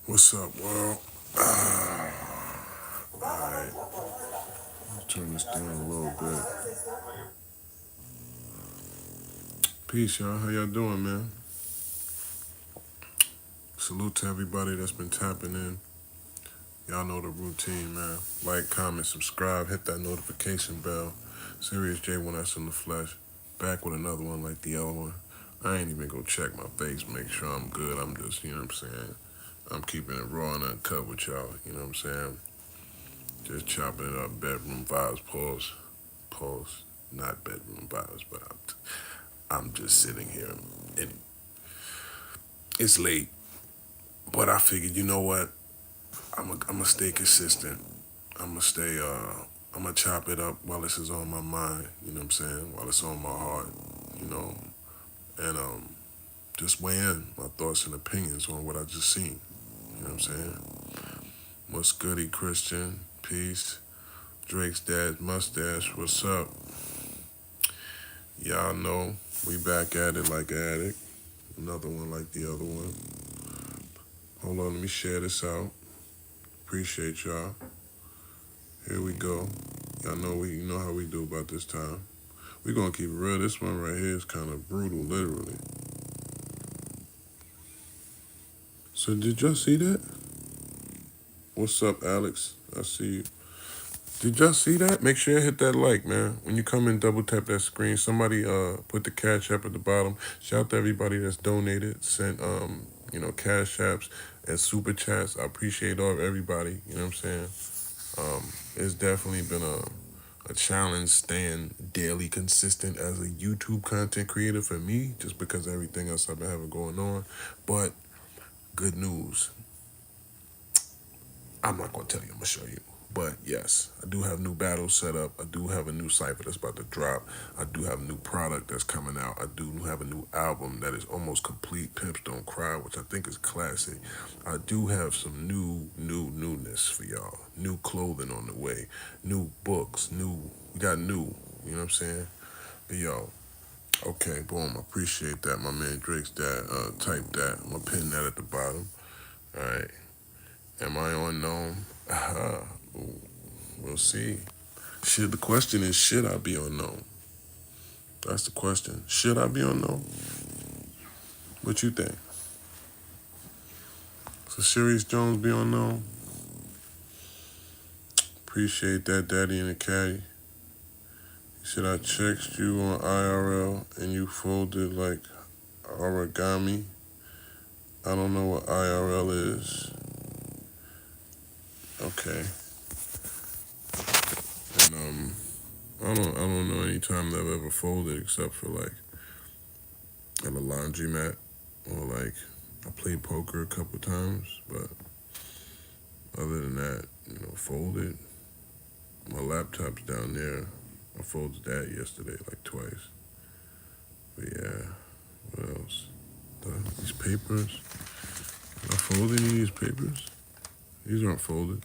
What's up, world? Alright, turn this down a little bit. Peace, y'all. How y'all doing, man? Salute to everybody that's been tapping in. Y'all know the routine, man. Like, comment, subscribe, hit that notification bell. Serius J1S in the flesh. Back with another one like the other one. I ain't even go check my face, make sure I'm good. I'm just, you know what I'm saying? I'm keeping it raw and uncut with y'all, you know what I'm saying? Just chopping it up, bedroom vibes, pause. Pause. Not bedroom vibes, but I'm just sitting here and it's late. But I figured, you know what? I'm gonna stay consistent. I'm gonna chop it up while this is on my mind, you know what I'm saying? While it's on my heart, you know, and just weigh in my thoughts and opinions on what I just seen. You know what I'm saying? What's goody, Christian? Peace. Drake's dad mustache, what's up? Y'all know we back at it like an addict. Another one like the other one. Hold on, let me share this out. Appreciate y'all. Here we go. Y'all know you know how we do about this time. We gonna keep it real. This one right here is kind of brutal, literally. So did y'all see that? What's up, Alex? I see you. Did y'all see that? Make sure you hit that like, man. When you come in, double tap that screen. Somebody put the cash app at the bottom. Shout out to everybody that's donated, sent cash apps and super chats. I appreciate all of everybody. You know what I'm saying? It's definitely been a challenge staying daily consistent as a YouTube content creator for me, just because of everything else I've been having going on. But good news. I'm not going to tell you, I'm going to show you. But yes, I do have new battles set up. I do have a new cipher that's about to drop. I do have a new product that's coming out. I do have a new album that is almost complete, Pimps Don't Cry, which I think is classic. I do have some newness for y'all. New clothing on the way. New books. We got new. You know what I'm saying? But yo, okay, boom. I appreciate that. My man Drake's dad typed that. I'm going to pin that at the bottom. All right. Am I unknown? We'll see. The question is, should I be unknown? That's the question. Should I be unknown? What you think? So Serius Jones be unknown? Appreciate that, Daddy and the Caddy. Should I text you on IRL and you folded like origami? I don't know what IRL is. Okay. And I don't know any time that I've ever folded except for like at a laundromat or like I played poker a couple times, but other than that, folded. My laptop's down there. I folded that yesterday like twice. But yeah, what else? These papers. Did I fold any of these papers? These aren't folded.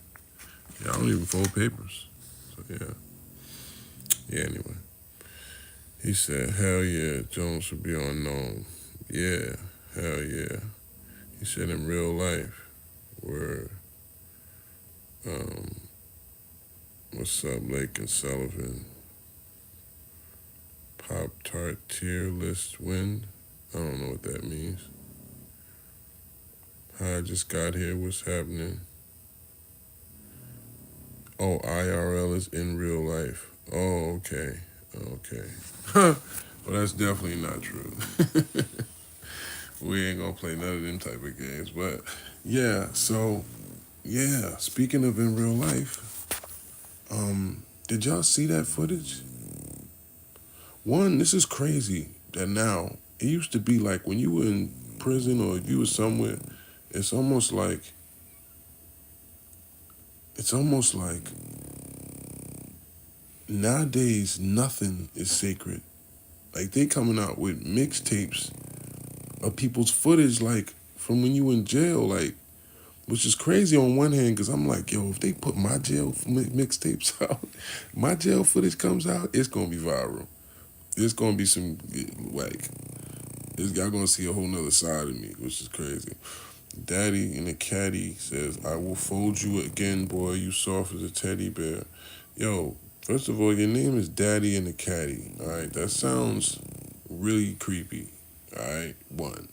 Yeah, I don't even fold papers. So yeah. Yeah, anyway. He said, hell yeah, Jones should be unknown. Yeah, hell yeah. He said in real life, where, what's up, Lake and Sullivan? Pop Tart tier list win? I don't know what that means. Hi, I just got here, what's happening? Oh, IRL is in real life. Oh, okay. Okay. Well, that's definitely not true. We ain't gonna play none of them type of games. But yeah, so yeah, speaking of in real life, did y'all see that footage? One, this is crazy that now, it used to be like when you were in prison or if you were somewhere, it's almost like nowadays nothing is sacred. Like they coming out with mixtapes of people's footage like from when you in jail, like, which is crazy on one hand because I'm like, yo, if they put my jail mixtapes out, my jail footage comes out, it's gonna be viral. It's gonna be some like, y'all gonna see a whole nother side of me, which is crazy. Daddy in the caddy says, I will fold you again, boy, you soft as a teddy bear. Yo, first of all, your name is Daddy in the caddy, alright? That sounds really creepy, alright? One.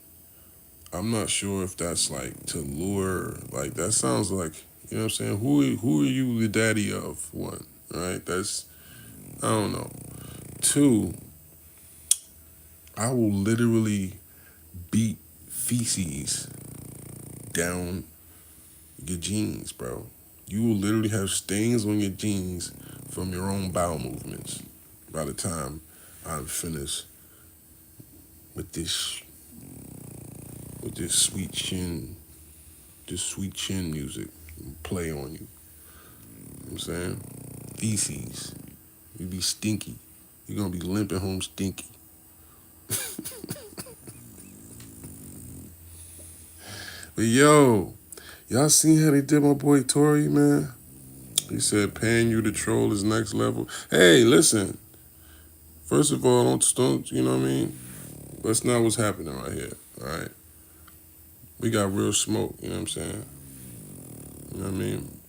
I'm not sure if that's like to lure, like that sounds like, you know what I'm saying? Who are you the daddy of? One, alright? That's, I don't know. Two, I will literally beat feces down your jeans, bro. You will literally have stains on your jeans from your own bowel movements by the time I'm finished with this sweet chin music play on you. You know what I'm saying? Feces. You be stinky. You're gonna be limping home stinky. But yo, y'all seen how they did my boy Tory, man? He said paying you to troll is next level. Hey, listen. First of all, don't you know what I mean? That's not what's happening right here. Alright. We got real smoke, you know what I'm saying? You know what I mean?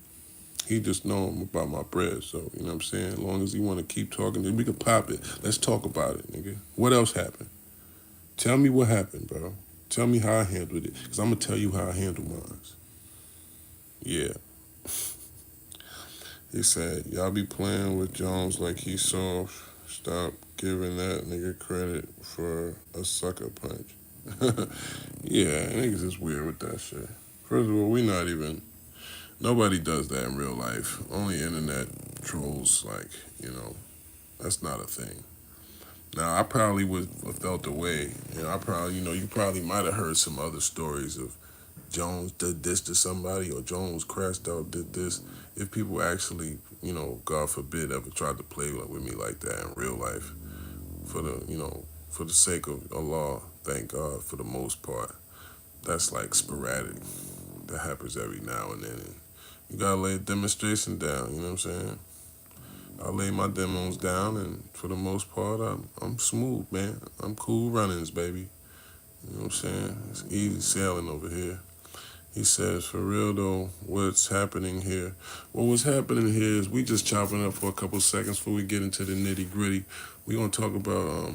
He just know about my bread, so you know what I'm saying? As long as he wanna keep talking, then we can pop it. Let's talk about it, nigga. What else happened? Tell me what happened, bro. Tell me how I handled it. Cause I'm gonna tell you how I handle mine. Yeah. He said, y'all be playing with Jones like he's soft. Stop giving that nigga credit for a sucker punch. Yeah, niggas is weird with that shit. First of all, nobody does that in real life. Only internet trolls, like, that's not a thing. Now, I probably would have felt the way. I probably, you probably might have heard some other stories of Jones did this to somebody or Jones crashed out, did this. If people actually, God forbid, ever tried to play with me like that in real life, for the sake of Allah, thank God for the most part, that's like sporadic. That happens every now and then. And you gotta lay a demonstration down, you know what I'm saying? I lay my demos down, and for the most part, I'm smooth, man. I'm cool runnings, baby. You know what I'm saying? It's easy sailing over here. He says, for real though, what's happening here? Well, what's happening here is we just chopping up for a couple seconds before we get into the nitty gritty. We're gonna talk about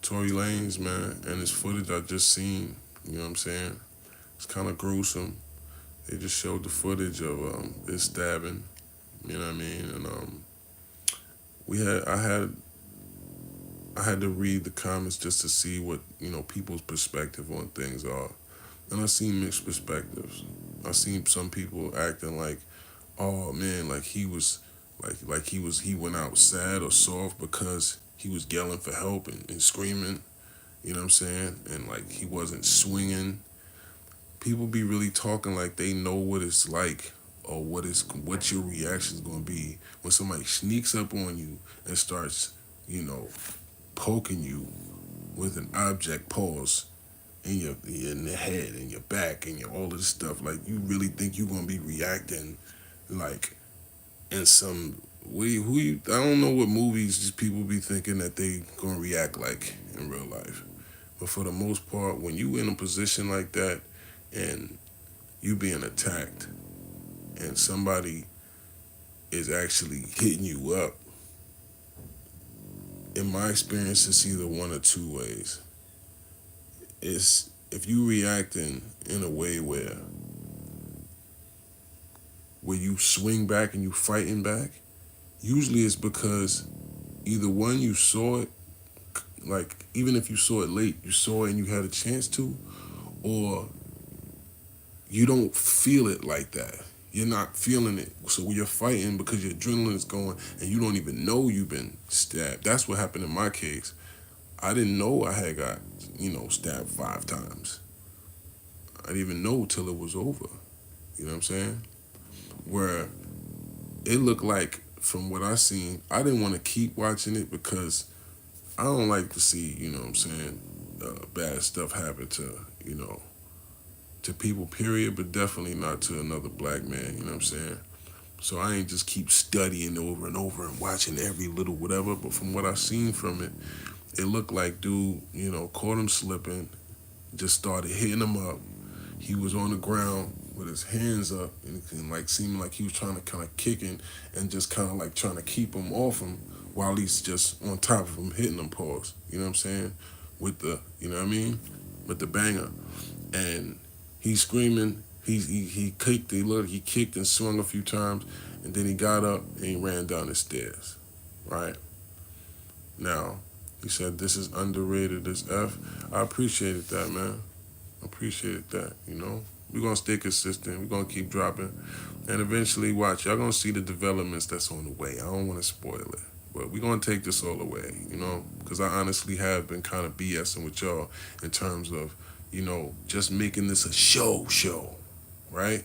Tory Lanez, man, and his footage I just seen. You know what I'm saying? It's kind of gruesome. They just showed the footage of his stabbing. You know what I mean? And I had to read the comments just to see what people's perspective on things are. And I seen mixed perspectives. I seen some people acting like, oh man, like he went out sad or soft because he was yelling for help and screaming, you know what I'm saying? And like he wasn't swinging. People be really talking like they know what it's like or what your reaction is gonna be when somebody sneaks up on you and starts, poking you with an object, pause, in the head and your back and all of this stuff. Like you really think you're gonna be reacting like in some way? I don't know what movies these people be thinking that they gonna react like in real life. But for the most part, when you in a position like that and you being attacked and somebody is actually hitting you up, in my experience, it's either one or two ways. It's if you reacting in a way where you swing back and you fighting back, usually it's because either one, you saw it, like even if you saw it late, you saw it and you had a chance to, or you don't feel it like that. You're not feeling it. So when you're fighting because your adrenaline is going and you don't even know you've been stabbed. That's what happened in my case. I didn't know I had got, stabbed 5 times. I didn't even know till it was over. You know what I'm saying? Where it looked like, from what I seen, I didn't want to keep watching it because I don't like to see, bad stuff happen to people, period, but definitely not to another black man, you know what I'm saying? So I ain't just keep studying over and over and watching every little whatever, but from what I seen from it, it looked like dude, caught him slipping, just started hitting him up, he was on the ground with his hands up and like seeming like he was trying to kind of kick and just kind of like trying to keep him off him while he's just on top of him hitting him, pause. You know what I'm saying? With the, you know what I mean? With the banger. And he's screaming. He kicked. He kicked and swung a few times, and then he got up and he ran down the stairs. Right now, he said this is underrated as F. I appreciated that, man. I appreciated that. You know, we're gonna stay consistent. We're gonna keep dropping, and eventually, watch, y'all gonna see the developments that's on the way. I don't want to spoil it. But we're gonna take this all away, you know, because I honestly have been kind of BSing with y'all in terms of, you know, just making this a show, right?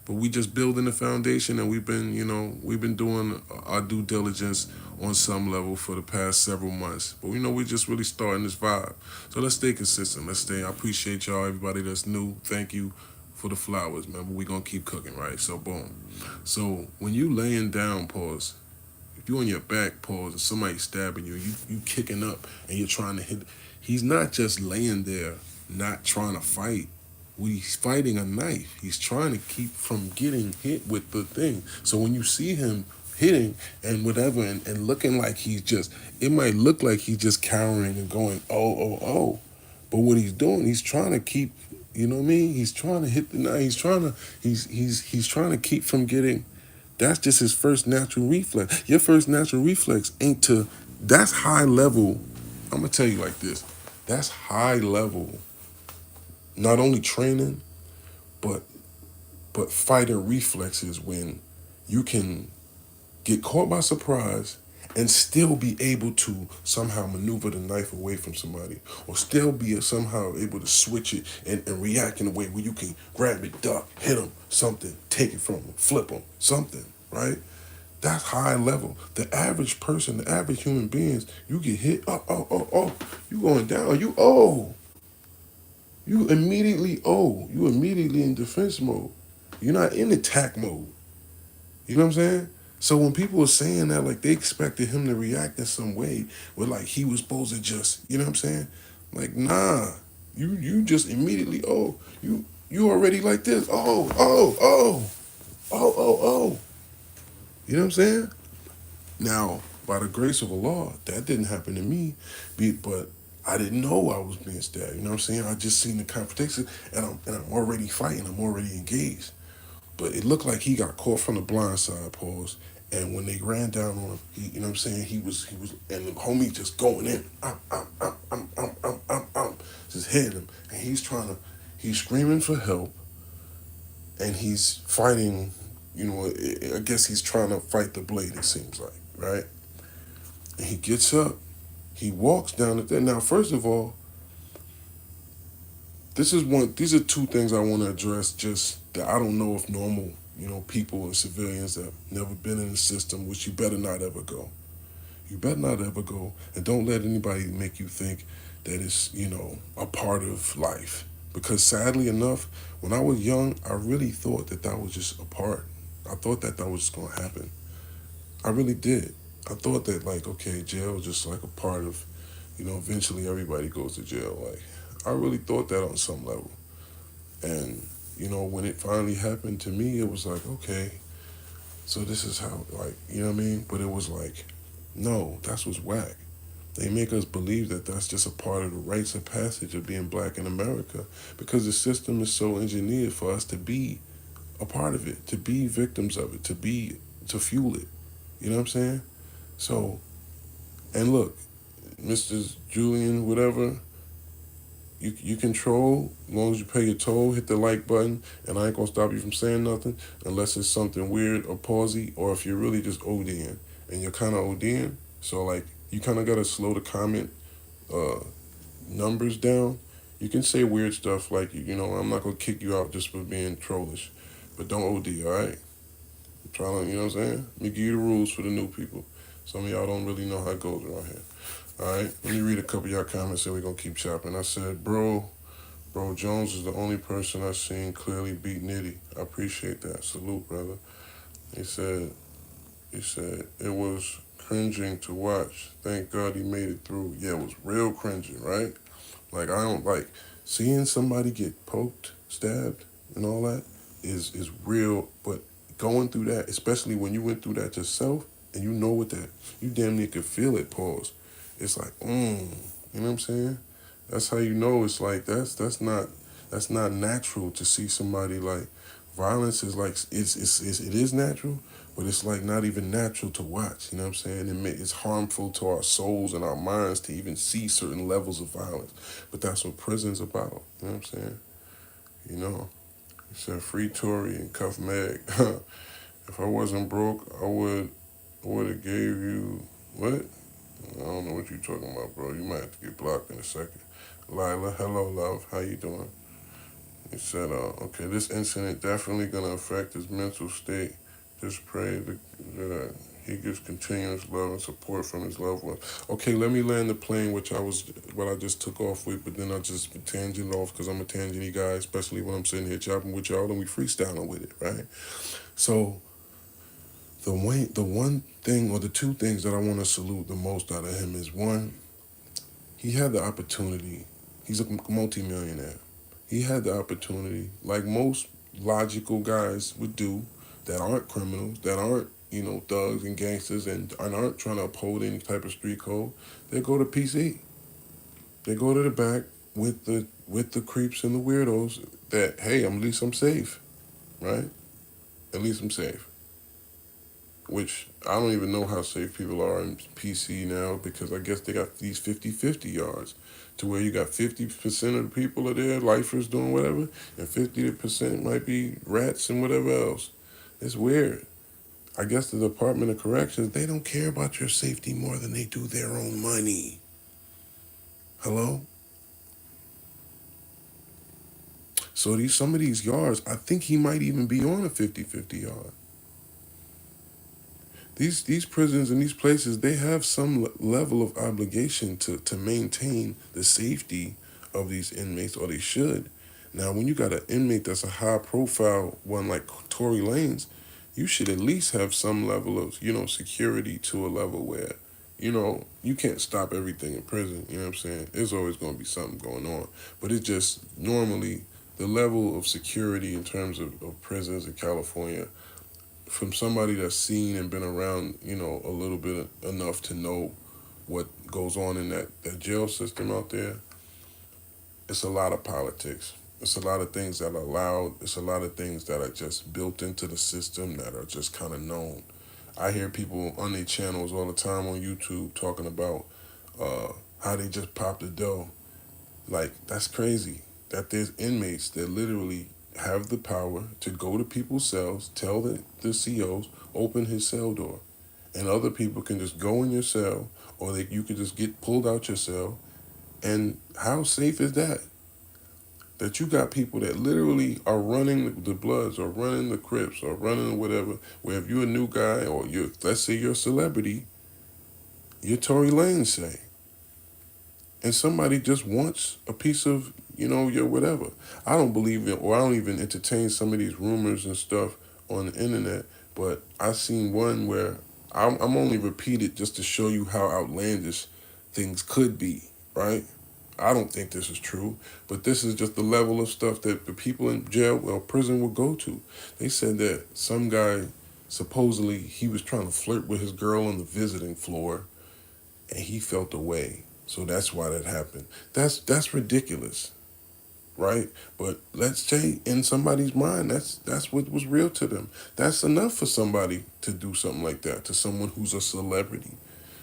But we just building the foundation, and we've been, you know, we've been doing our due diligence on some level for the past several months. But we know we're just really starting this vibe. So let's stay consistent. Let's stay. I appreciate y'all, everybody that's new. Thank you for the flowers, man. But we gonna keep cooking, right? So boom. So when you laying down, pause. If you on your back, pause, and somebody stabbing you, you kicking up and you're trying to hit. He's not just laying there, not trying to fight. He's fighting a knife. He's trying to keep from getting hit with the thing. So when you see him hitting and whatever and looking like he's just, it might look like he's just cowering and going, oh. But what he's doing, he's trying to keep, you know what I mean? He's trying to hit the knife. He's trying to keep from getting. That's just his first natural reflex. Your first natural reflex ain't to, that's high level. I'm going to tell you like this. That's high level, not only training, but fighter reflexes when you can get caught by surprise and still be able to somehow maneuver the knife away from somebody, or still be somehow able to switch it and react in a way where you can grab it, duck, hit them, something, take it from them, flip them, something, right? That's high level. The average person, the average human beings, you get hit, you going down, you immediately you immediately in defense mode. You're not in attack mode. You know what I'm saying? So when people are saying that, like they expected him to react in some way where like he was supposed to just, you know what I'm saying? Like, nah. You just immediately, you already like this. Oh. You know what I'm saying? Now, by the grace of Allah, that didn't happen to me, but I didn't know I was being stabbed. You know what I'm saying? I just seen the confrontation, and I'm already fighting. I'm already engaged. But it looked like he got caught from the blind side, pause. And when they ran down on him, you know what I'm saying? He was, and the homie just going in, just hitting him, and he's screaming for help, and he's fighting. You know, I guess he's trying to fight the blade. It seems like, right? And he gets up, he walks down the thing. Now, first of all, these are two things I want to address, just that I don't know if normal, you know, people and civilians that have never been in the system, which you better not ever go. You better not ever go, and don't let anybody make you think that it's, you know, a part of life. Because sadly enough, when I was young, I really thought that was just a part. I thought that was just going to happen. I really did. I thought that, like, okay, jail is just like a part of, you know, eventually everybody goes to jail. Like, I really thought that on some level. And, you know, when it finally happened to me, it was like, okay, so this is how, like, you know what I mean? But it was like, no, that's what's whack. They make us believe that that's just a part of the rites of passage of being black in America, because the system is so engineered for us to be a part of it, to be victims of it, to fuel it. You know what I'm saying? So, and look, Mr. Julian, whatever, you control, as long as you pay your toll, hit the like button, and I ain't gonna stop you from saying nothing unless it's something weird or pausey, or if you're really just ODing, and you're kind of ODing, so like, you kind of gotta slow the comment numbers down. You can say weird stuff like, you know, I'm not gonna kick you out just for being trollish, but don't OD, alright? I'm trying to, you know what I'm saying? Let me give you the rules for the new people. Some of y'all don't really know how it goes around here. Alright, let me read a couple of y'all comments and we're gonna keep chopping. I said, Bro Jones is the only person I've seen clearly beat Nitty. I appreciate that. Salute, brother. He said, it was cringing to watch. Thank God he made it through. Yeah, it was real cringing, right? Like, I don't like, Seeing somebody get poked, stabbed, and all that is real. But going through that, especially when you went through that yourself, and you know what that, you damn near could feel it. Pause. It's like, you know what I'm saying? That's how you know it's like that's not natural to see somebody like violence is like it is natural, but it's like not even natural to watch. You know what I'm saying? It's harmful to our souls and our minds to even see certain levels of violence. But that's what prison's about. You know what I'm saying? You know, he said free Tory and cuff Meg. If I wasn't broke, I would have gave you what? I don't know what you talking about, bro. You might have to get blocked in a second. Lila, hello, love. How you doing? He said, okay, this incident definitely going to affect his mental state. Just pray that he gets continuous love and support from his loved ones. Okay, let me land the plane, what I just took off with, but then I just tangent off because I'm a tangent guy, especially when I'm sitting here chopping with y'all and we freestyling with it, right? So the one thing or the two things that I want to salute the most out of him is one, he had the opportunity. He's a multimillionaire. He had the opportunity, like most logical guys would do, that aren't criminals, that aren't, thugs and gangsters and aren't trying to uphold any type of street code. They go to PC. They go to the back with the creeps and the weirdos that, hey, at least I'm safe, right? At least I'm safe. Which I don't even know how safe people are in PC now because I guess they got these 50-50 yards to where you got 50% of the people are there, lifers doing whatever, and 50% might be rats and whatever else. It's weird. I guess the Department of Corrections, they don't care about your safety more than they do their own money. Hello? So some of these yards, I think he might even be on a 50-50 yard. These prisons and these places, they have some level of obligation to maintain the safety of these inmates, or they should. Now, when you got an inmate that's a high-profile one like Tory Lanez, you should at least have some level of, security to a level where, you can't stop everything in prison. You know what I'm saying? There's always going to be something going on. But it's just normally the level of security in terms of prisons in California, from somebody that's seen and been around, a little bit enough to know what goes on in that jail system out there, it's a lot of politics. It's a lot of things that are allowed. It's a lot of things that are just built into the system that are just kind of known. I hear people on their channels all the time on YouTube talking about how they just popped the dough. Like, that's crazy. That there's inmates that literally have the power to go to people's cells, tell the COs, open his cell door. And other people can just go in your cell, or you can just get pulled out your cell. And how safe is that? That you got people that literally are running the Bloods or running the Crips or running whatever, where if you're a new guy or let's say you're a celebrity, you're Tory Lanez, say. And somebody just wants a piece of, your whatever. I don't believe it, or I don't even entertain some of these rumors and stuff on the internet, but I seen one where I'm only repeated just to show you how outlandish things could be, right? I don't think this is true, but this is just the level of stuff that the people in jail or prison would go to. They said that some guy, supposedly, he was trying to flirt with his girl on the visiting floor, and he felt away. So that's why that happened. That's ridiculous, right? But let's say in somebody's mind, that's what was real to them. That's enough for somebody to do something like that to someone who's a celebrity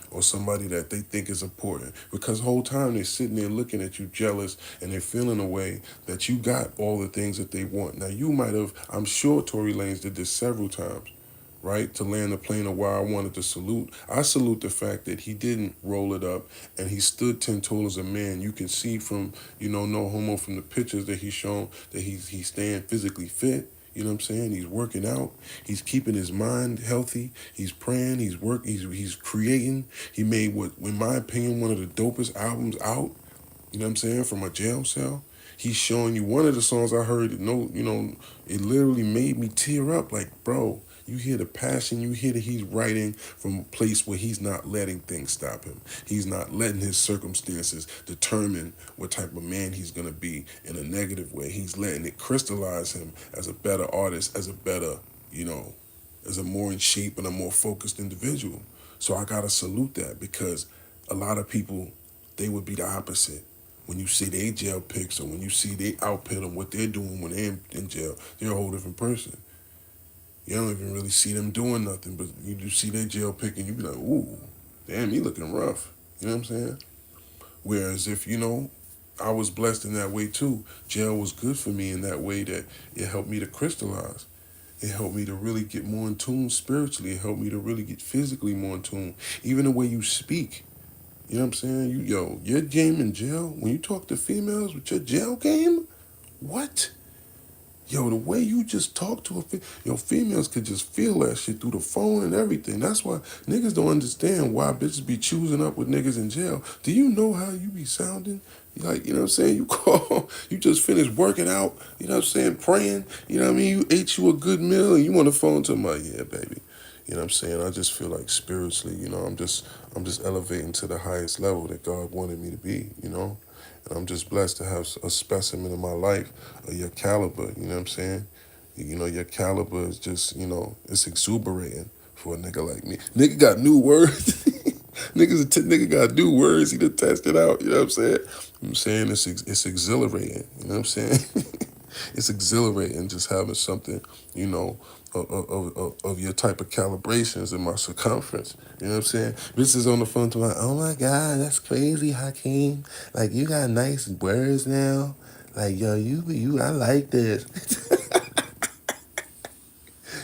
or somebody that they think is important. Because the whole time they're sitting there looking at you jealous and they're feeling a way that you got all the things that they want. Now, you might have, I'm sure Tory Lanez did this several times, right, to land the plane of why I wanted to salute. I salute the fact that he didn't roll it up and he stood 10 toes as a man. You can see from, no homo, from the pictures that he's shown that he's staying physically fit. You know what I'm saying? He's working out. He's keeping his mind healthy. He's praying. He's creating. He made what, in my opinion, one of the dopest albums out. You know what I'm saying? From a jail cell. He's showing you one of the songs I heard. It literally made me tear up. Like, bro, You hear the passion. You hear that he's writing from a place where he's not letting things stop him. He's not letting his circumstances determine what type of man he's going to be in a negative way. He's letting it crystallize him as a better artist, as a better, you know, as a more in shape and a more focused individual. So I got to salute that, because a lot of people, they would be the opposite. When you see their jail pics, or when you see they output them, what they're doing when they're in jail, they're a whole different person. You don't even really see them doing nothing, but you do see their jail pic and you be like, ooh, damn, he looking rough. You know what I'm saying? Whereas if, you know, I was blessed in that way too. Jail was good for me in that way that it helped me to crystallize. It helped me to really get more in tune spiritually. It helped me to really get physically more in tune. Even the way you speak. You know what I'm saying? Your game in jail, when you talk to females with your jail game, what? Yo, the way you just talk to females could just feel that shit through the phone and everything. That's why niggas don't understand why bitches be choosing up with niggas in jail. Do you know how you be sounding? Like, you know what I'm saying? You call, you just finished working out, you know what I'm saying, praying, you know what I mean? You ate you a good meal and you on the phone to my, yeah, baby. You know what I'm saying? I just feel like spiritually, you know, I'm just elevating to the highest level that God wanted me to be, you know? And I'm just blessed to have a specimen in my life of your caliber, you know what I'm saying? You know, your caliber is just, you know, it's exuberating for a nigga like me. Nigga got new words. Nigga got new words. He done tested out, you know what I'm saying? I'm saying it's exhilarating, you know what I'm saying? It's exhilarating just having something, you know, of your type of calibrations in my circumference. You know what I'm saying? Bitch is on the phone to my, oh my God, that's crazy, Hakeem. Like, you got nice words now. Like, yo, I like this.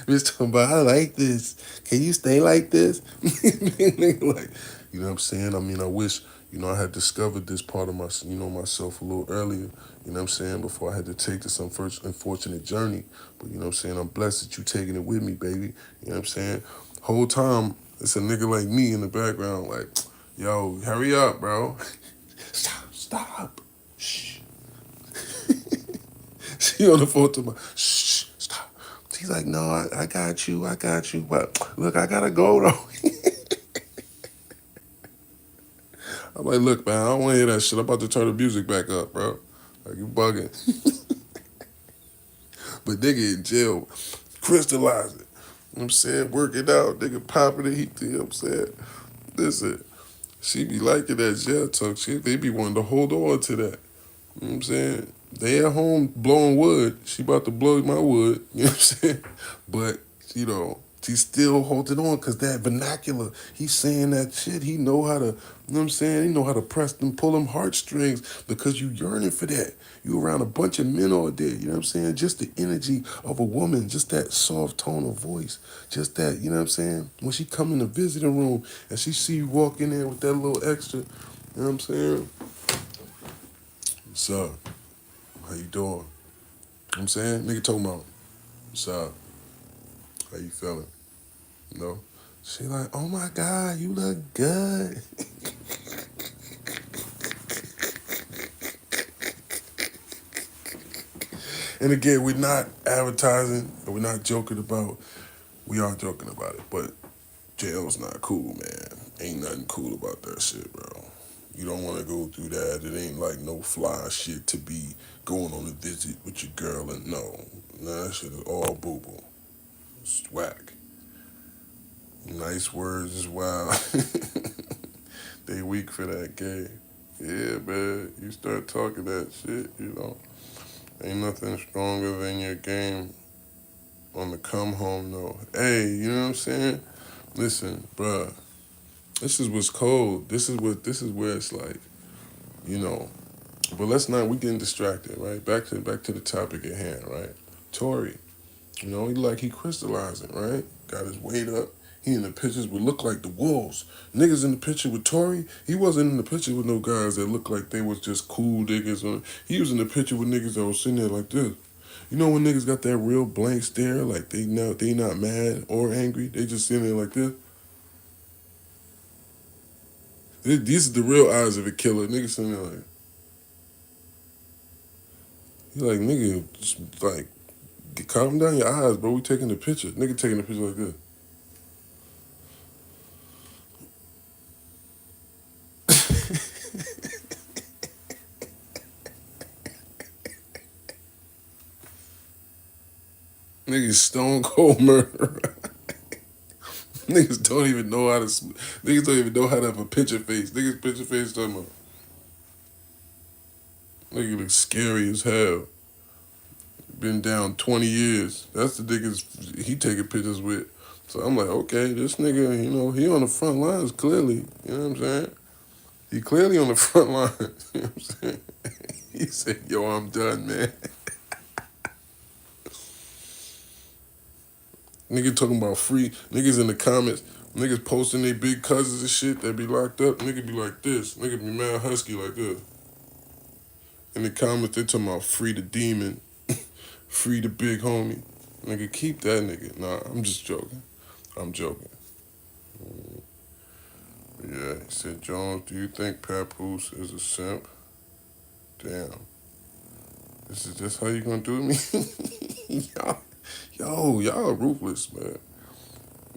Bitch talking about, I like this. Can you stay like this? Like, you know what I'm saying? I mean, I wish, you know, I had discovered this part of my, you know, myself a little earlier. You know what I'm saying? Before I had to take this unfortunate journey. But you know what I'm saying? I'm blessed that you taking it with me, baby. You know what I'm saying? Whole time, it's a nigga like me in the background, like, yo, hurry up, bro. Stop. Shh. She on the phone to my, shh, stop. He's like, no, I got you. But look, I gotta go though. I'm like, look, man, I don't want to hear that shit. I'm about to turn the music back up, bro. Like, you bugging. But nigga in jail, crystallize it. You know what I'm saying? Work it out. Nigga popping the heat, you know what I'm saying? Listen, she be liking that jail talk. They be wanting to hold on to that. You know what I'm saying? They at home blowing wood. She about to blow my wood. You know what I'm saying? But, you know, he's still holding on because that vernacular, he's saying that shit. He know how to, you know what I'm saying? He know how to press them, pull them heartstrings because you yearning for that. You around a bunch of men all day. You know what I'm saying? Just the energy of a woman, just that soft tone of voice. Just that, you know what I'm saying? When she come in the visiting room and she see you walk in there with that little extra, you know what I'm saying? What's up? How you doing? You know what I'm saying? Nigga talking about, what's up? How you feeling? You know? She like, oh my God, you look good. And again, we're not advertising and we're not joking about, we are joking about it, but jail's not cool, man. Ain't nothing cool about that shit, bro. You don't want to go through that. It ain't like no fly shit to be going on a visit with your girl and no. Nah, that shit is all boo-boo. It's whack. Nice words as well. They weak for that game. Yeah, man. You start talking that shit, you know. Ain't nothing stronger than your game on the come home though. Hey, you know what I'm saying? Listen, bruh. This is what's cold. This is where it's like, you know. But let's not, we getting distracted, right? Back to the topic at hand, right? Tory. You know, he crystallizing, right? Got his weight up. He in the pictures would look like the wolves. Niggas in the picture with Tory, he wasn't in the picture with no guys that looked like they was just cool niggas. He was in the picture with niggas that was sitting there like this. You know when niggas got that real blank stare, like they not mad or angry, they just sitting there like this. These are the real eyes of a killer. Niggas sitting there like, he like, nigga, just like, calm down your eyes, bro. We taking the picture. Nigga taking the picture like this. Niggas stone cold murder. Niggas don't even know how to. Niggas don't even know how to have a picture face. Niggas picture face talking about. Nigga look scary as hell. Been down 20 years. That's the niggas he taking pictures with. So I'm like, okay, this nigga, he on the front lines clearly. You know what I'm saying? He clearly on the front line. You know what I'm saying? He said, yo, I'm done, man. Nigga talking about free. Niggas in the comments. Niggas posting their big cousins and shit that be locked up. Nigga be like this. Nigga be mad husky like this. In the comments, they talking about free the demon. Free the big homie. Nigga, keep that nigga. Nah, I'm just joking. I'm joking. Yeah, he said, Jones, do you think Papoose is a simp? Damn. This is just how you gonna do me? y'all ruthless, man.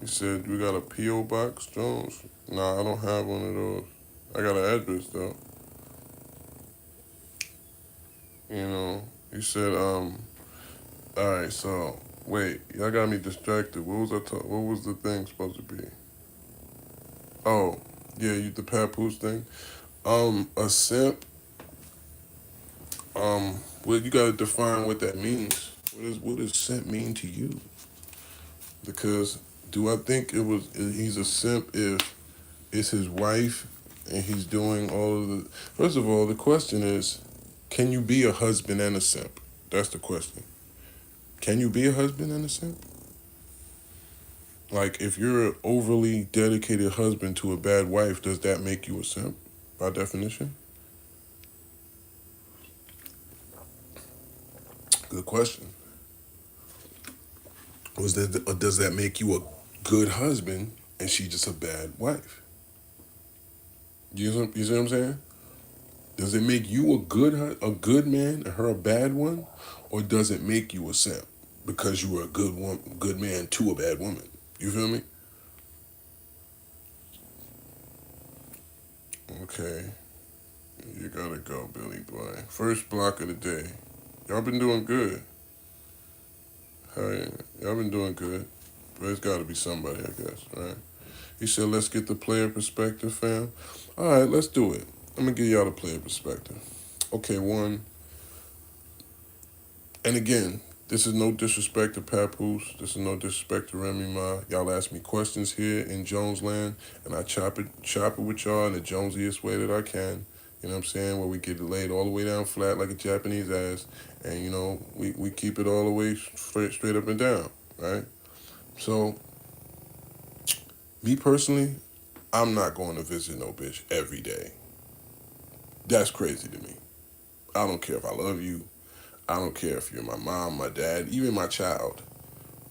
He said, we got a P.O. box, Jones? Nah, I don't have one of those. I got an address, though. He said, alright, so, wait, y'all got me distracted. What was the thing supposed to be? Oh, yeah, the Papoose thing. A simp, well, you gotta define what that means. What does simp mean to you? Because do I think he's a simp if it's his wife and he's doing all of the... First of all, the question is, can you be a husband and a simp? That's the question. Can you be a husband and a simp? Like, if you're an overly dedicated husband to a bad wife, does that make you a simp by definition? Good question. Or does that make you a good husband and she just a bad wife? You see what I'm saying? Does it make you a good man and her a bad one, or does it make you a simp because you were a good man to a bad woman? You feel me? Okay, you gotta go, Billy Boy. First block of the day. Y'all been doing good. Hey, y'all been doing good. But it's gotta be somebody, I guess, right? He said, let's get the player perspective, fam. All right, let's do it. I'm gonna give y'all the player perspective. Okay, one. And again, this is no disrespect to Papoose. This is no disrespect to Remy Ma. Y'all ask me questions here in Jones Land, and I chop it with y'all in the Jonesiest way that I can. You know what I'm saying? Where we get it laid all the way down flat like a Japanese ass, and we keep it all the way straight up and down, right? So, me personally, I'm not going to visit no bitch every day. That's crazy to me. I don't care if I love you. I don't care if you're my mom, my dad, even my child.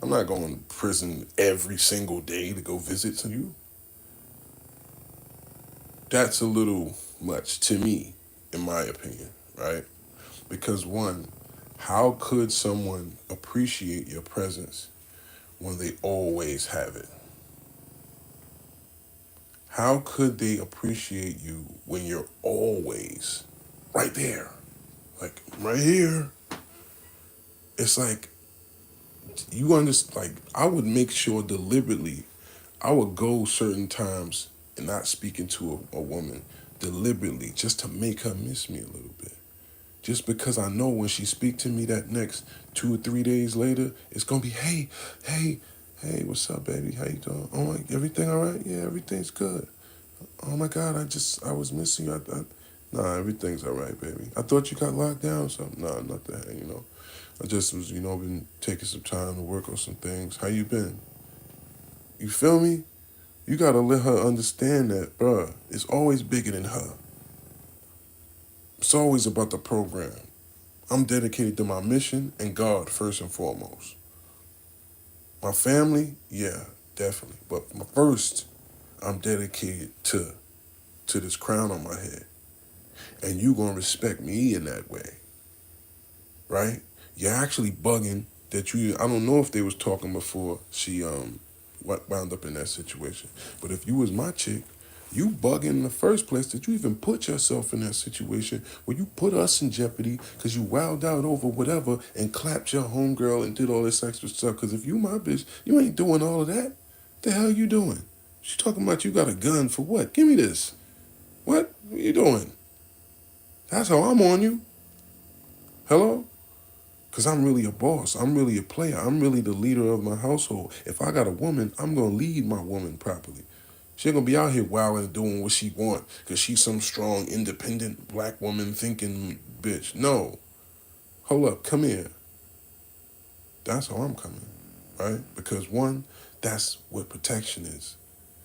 I'm not going to prison every single day to go visit you. That's a little much to me, in my opinion, right? Because one, how could someone appreciate your presence when they always have it? How could they appreciate you when you're always right there? Like, right here. It's like, you understand, like, I would make sure deliberately, I would go certain times and not speaking to a woman deliberately just to make her miss me a little bit. Just because I know when she speak to me that next 2 or 3 days later, it's going to be, hey, what's up, baby? How you doing? Oh, everything all right? Yeah, everything's good. Oh, my God, I was missing you. Nah, everything's all right, baby. I thought you got locked down or something. Nah, nothing, I just was, been taking some time to work on some things. How you been? You feel me? You gotta let her understand that, bruh, it's always bigger than her. It's always about the program. I'm dedicated to my mission and God first and foremost. My family, yeah, definitely. But first, I'm dedicated to this crown on my head. And you gonna respect me in that way, right? You're actually bugging that you, I don't know if they was talking before she wound up in that situation. But if you was my chick, you bugging in the first place that you even put yourself in that situation where you put us in jeopardy because you wowed out over whatever and clapped your homegirl and did all this extra stuff. Because if you my bitch, you ain't doing all of that. The hell you doing? She talking about you got a gun for what? Give me this. What are you doing? That's how I'm on you. Hello? Because I'm really a boss. I'm really a player. I'm really the leader of my household. If I got a woman, I'm going to lead my woman properly. She ain't going to be out here wilding and doing what she want because she's some strong, independent, black woman thinking bitch. No. Hold up. Come here. That's how I'm coming, right? Because one, that's what protection is.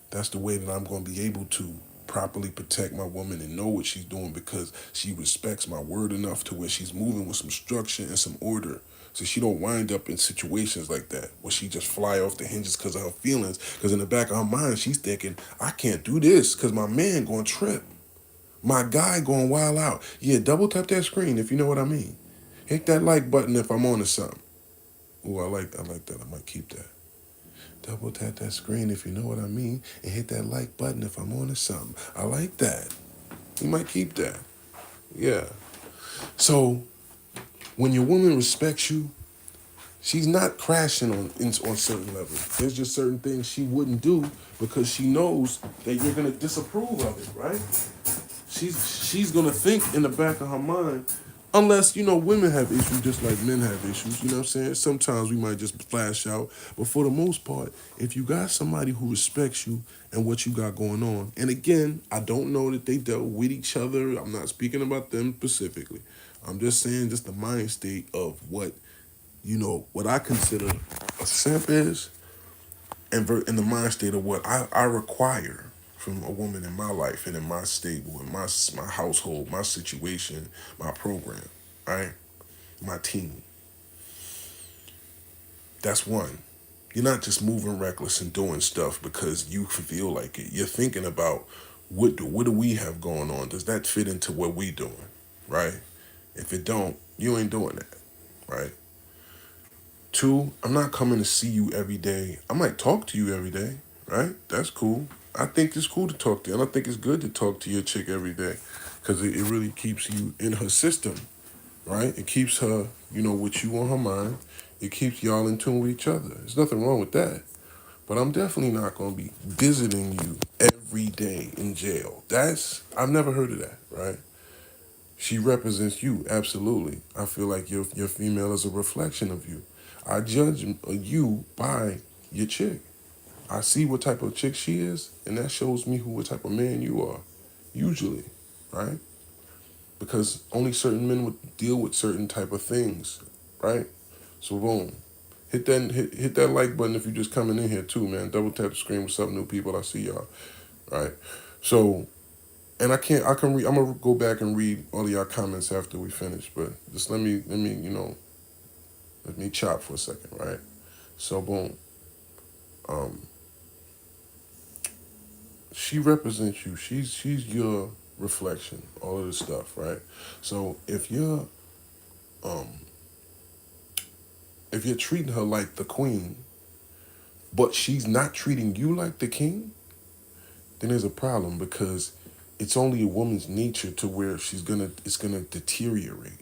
That's the way that I'm going to be able to properly protect my woman and know what she's doing because she respects my word enough to where she's moving with some structure and some order. So she don't wind up in situations like that where she just fly off the hinges because of her feelings. Because in the back of her mind, she's thinking, I can't do this because my man going to trip. My guy going wild out. Yeah, double tap that screen if you know what I mean. Hit that like button if I'm on to something. Ooh, I like that. I might keep that. Double tap that screen if you know what I mean, and hit that like button if I'm on to something. I like that. You might keep that. Yeah. So when your woman respects you, she's not crashing on certain levels. There's just certain things she wouldn't do because she knows that you're gonna disapprove of it, right? She's gonna think in the back of her mind, unless, women have issues just like men have issues, you know what I'm saying? Sometimes we might just flash out. But for the most part, if you got somebody who respects you and what you got going on, and again, I don't know that they dealt with each other. I'm not speaking about them specifically. I'm just saying just the mind state of what I consider a simp is, and in the mind state of what I require from a woman in my life and in my stable, in my household, my situation, my program, right? My team. That's one. You're not just moving reckless and doing stuff because you feel like it. You're thinking about what do we have going on? Does that fit into what we doing, right? If it don't, you ain't doing that, right? Two, I'm not coming to see you every day. I might talk to you every day, right? That's cool. I think it's cool to talk to you. And I think it's good to talk to your chick every day because it really keeps you in her system, right? It keeps her, with you on her mind. It keeps y'all in tune with each other. There's nothing wrong with that. But I'm definitely not going to be visiting you every day in jail. I've never heard of that, right? She represents you, absolutely. I feel like your female is a reflection of you. I judge you by your chick. I see what type of chick she is, and that shows me what type of man you are, usually, right? Because only certain men would deal with certain type of things, right? So boom. Hit that like button if you're just coming in here too, man. Double tap the screen. What's up, new people? I see y'all, right? So, and I can read. I'm gonna go back and read all of y'all comments after we finish, but just let me chop for a second, right? So boom. She represents you. She's your reflection. All of this stuff, right? So um if you're treating her like the queen, but she's not treating you like the king, then there's a problem because it's only a woman's nature to where it's gonna deteriorate.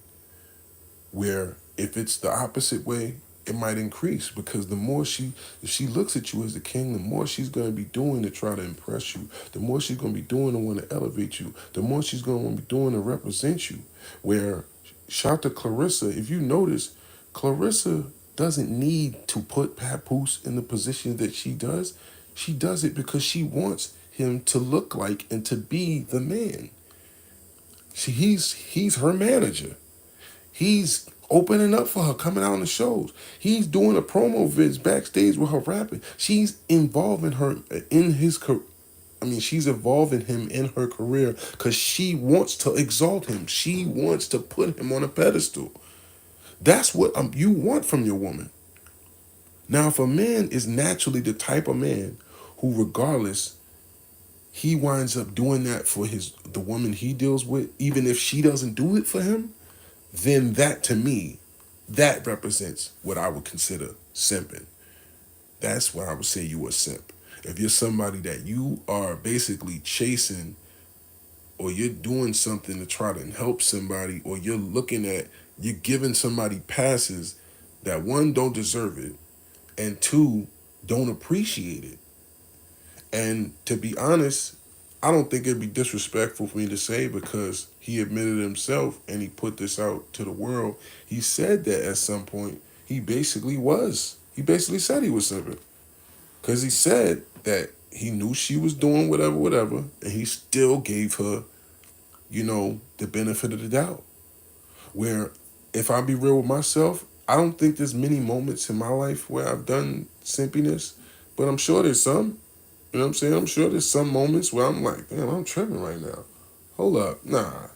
Where if it's the opposite way, it might increase because if she looks at you as the king, the more she's gonna be doing to try to impress you, the more she's gonna be doing to want to elevate you, the more she's gonna be doing to represent you. Where shout to Clarissa, if you notice, Clarissa doesn't need to put Papoose in the position that she does. She does it because she wants him to look like and to be the man. He's her manager. He's opening up for her, coming out on the shows. He's doing a promo vids backstage with her rapping. She's involving her in his career. I mean, she's involving him in her career because she wants to exalt him. She wants to put him on a pedestal. That's what you want from your woman. Now, if a man is naturally the type of man who, regardless, he winds up doing that for the woman he deals with, even if she doesn't do it for him, then that to me, That represents what I would consider simping. That's what I would say you a simp. If you're somebody that you are basically chasing, or you're doing something to try to help somebody, or you're giving somebody passes that, one, don't deserve it, and two, don't appreciate it. And to be honest, I don't think it'd be disrespectful for me to say, because he admitted himself and he put this out to the world. He said that at some point he basically was. He basically said he was simping. Because he said that he knew she was doing whatever, whatever, and he still gave her, the benefit of the doubt. Where, if I be real with myself, I don't think there's many moments in my life where I've done simpiness, but I'm sure there's some. You know what I'm saying? I'm sure there's some moments where I'm like, damn, I'm tripping right now. Hold up. Nah.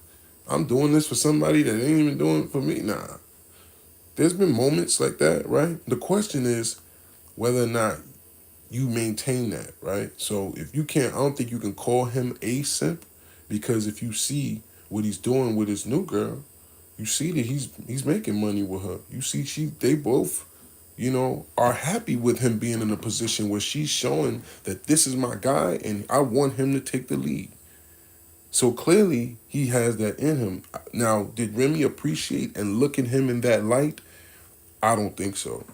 I'm doing this for somebody that ain't even doing it for me. Nah. There's been moments like that, right? The question is whether or not you maintain that, right? So if you can't, I don't think you can call him a simp, because if you see what he's doing with his new girl, you see that he's making money with her. You see they both, are happy with him being in a position where she's showing that this is my guy and I want him to take the lead. So clearly he has that in him. Now, did Remy appreciate and look at him in that light? I don't think so.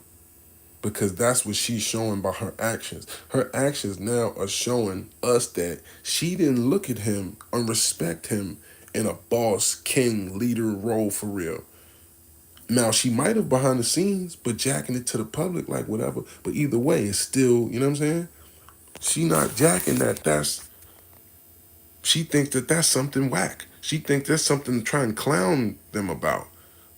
Because that's what she's showing by her actions. Her actions now are showing us that she didn't look at him and respect him in a boss, king, leader role for real. Now, she might have behind the scenes, but jacking it to the public, like whatever. But either way, it's still, you know what I'm saying? She not jacking that. She thinks that that's something whack. She thinks that's something to try and clown them about.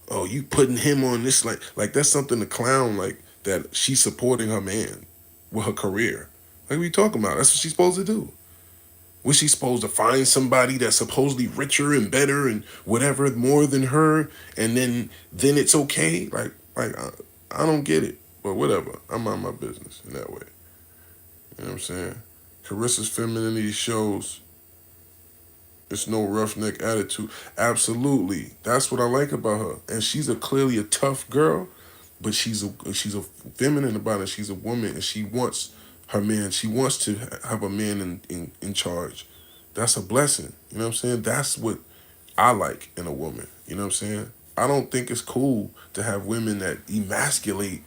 Oh, you putting him on this, like that's something to clown, like that she's supporting her man with her career. Like we talking about, that's what she's supposed to do. Was she supposed to find somebody that's supposedly richer and better and whatever more than her, and then it's okay? I don't get it, but whatever. I'm on my business in that way. You know what I'm saying? Carissa's femininity shows it's no roughneck attitude. Absolutely, that's what I like about her, and she's clearly a tough girl, but she's a feminine about it. She's a woman, and she wants her man. She wants to have a man in charge. That's a blessing. You know what I'm saying? That's what I like in a woman. You know what I'm saying? I don't think it's cool to have women that emasculate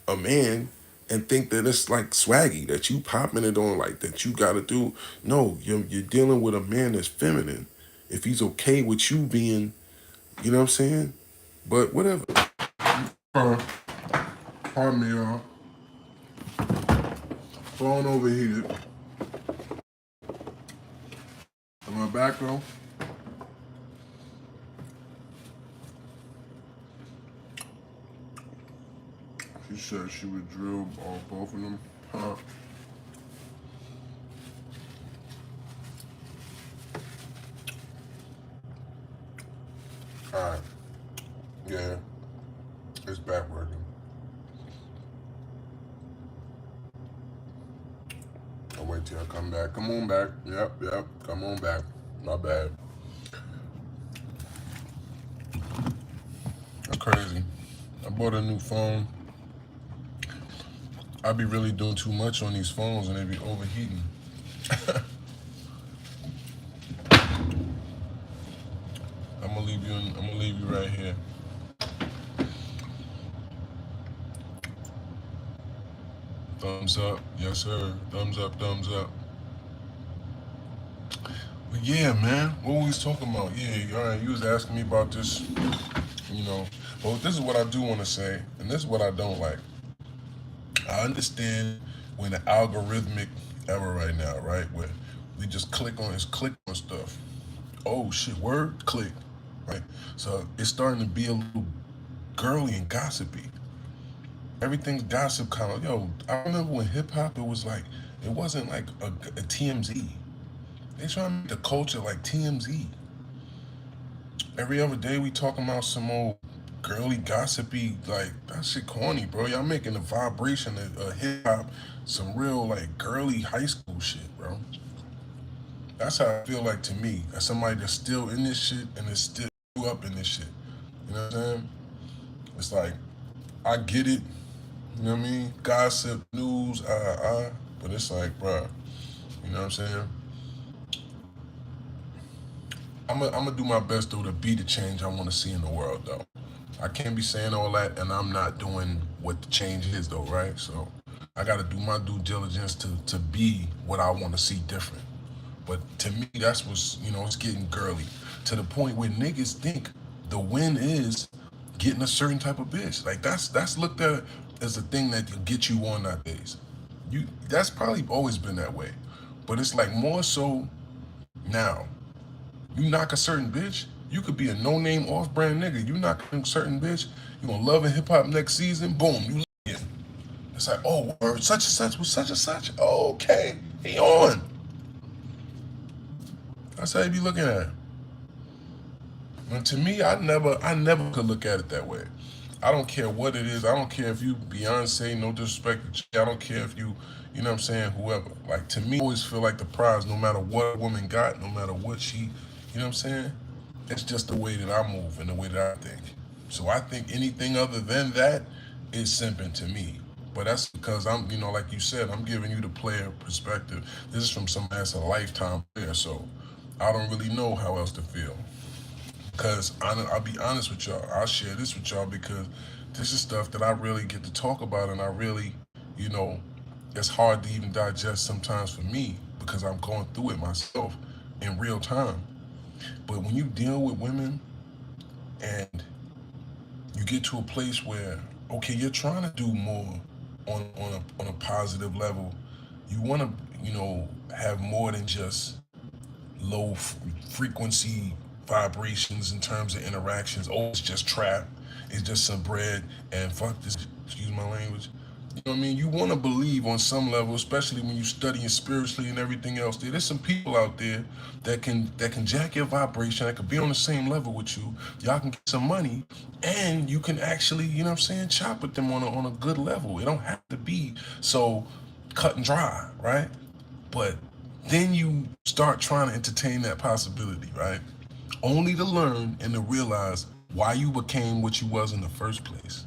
a man and think that it's like swaggy, that you popping it on, like that you gotta do. No, you're dealing with a man that's feminine. If he's okay with you being, you know what I'm saying? But whatever. Pardon me, y'all. Phone overheated. Am I back though? She said she would drill both of them. Huh? Alright. Yeah. It's back working. I'll wait till I come back. Come on back. Yep. Come on back. My bad. That's crazy. I bought a new phone. I be really doing too much on these phones and they be overheating. I'm gonna leave you right here. Thumbs up. Yes, sir. Thumbs up, thumbs up. But yeah, man, what we was talking about? Yeah, all right, you was asking me about this, you know. But this is what I do want to say, and this is what I don't like. I understand we're in an algorithmic era right now, right? Where we just click on stuff. Oh shit, word, click, right? So it's starting to be a little girly and gossipy. Everything's gossip kind of. Yo, I remember when hip hop, it wasn't like a TMZ. They trying to make the culture like TMZ. Every other day we talking about some old girly gossipy, like that shit corny, bro. Y'all making the vibration of hip hop some real like girly high school shit, bro. That's how I feel like to me, as somebody that's still in this shit and is still up in this shit. You know what I'm saying? It's like, I get it, you know what I mean? Gossip, news, but it's like, bruh, you know what I'm saying? I'm gonna do my best though to be the change I want to see in the world though. I can't be saying all that and I'm not doing what the change is though, right? So I gotta do my due diligence to be what I want to see different. But to me, that's what's, it's getting girly to the point where niggas think the win is getting a certain type of bitch. Like that's looked at as a thing that can get you on nowadays. That's probably always been that way, but it's like more so now. You knock a certain bitch, you could be a no-name off-brand nigga. You knock a certain bitch, you gonna love and hip hop next season, boom, you again. It's like, oh, word, such and such was such and such. Oh, okay, he on. That's how you be looking at it. And to me, I never could look at it that way. I don't care what it is. I don't care if you Beyonce, no disrespect. I don't care if you know what I'm saying, whoever. Like to me, I always feel like the prize, no matter what a woman got, no matter what she, you know what I'm saying? It's just the way that I move and the way that I think. So I think anything other than that is simping to me. But that's because I'm, like you said, I'm giving you the player perspective. This is from somebody that's a lifetime player, so I don't really know how else to feel. Because I'll be honest with y'all, I'll share this with y'all because this is stuff that I really get to talk about, and I really, you know, it's hard to even digest sometimes for me because I'm going through it myself in real time. But when you deal with women and you get to a place where, okay, you're trying to do more on a positive level, you want to, have more than just low frequency vibrations in terms of interactions. Oh, it's just trap. It's just some bread and fuck this. Excuse my language. You know what I mean? You want to believe on some level, especially when you studying spiritually and everything else. There's some people out there that can jack your vibration, that could be on the same level with you. Y'all can get some money, and you can actually, chop with them on a good level. It don't have to be so cut and dry, right? But then you start trying to entertain that possibility, right? Only to learn and to realize why you became what you was in the first place.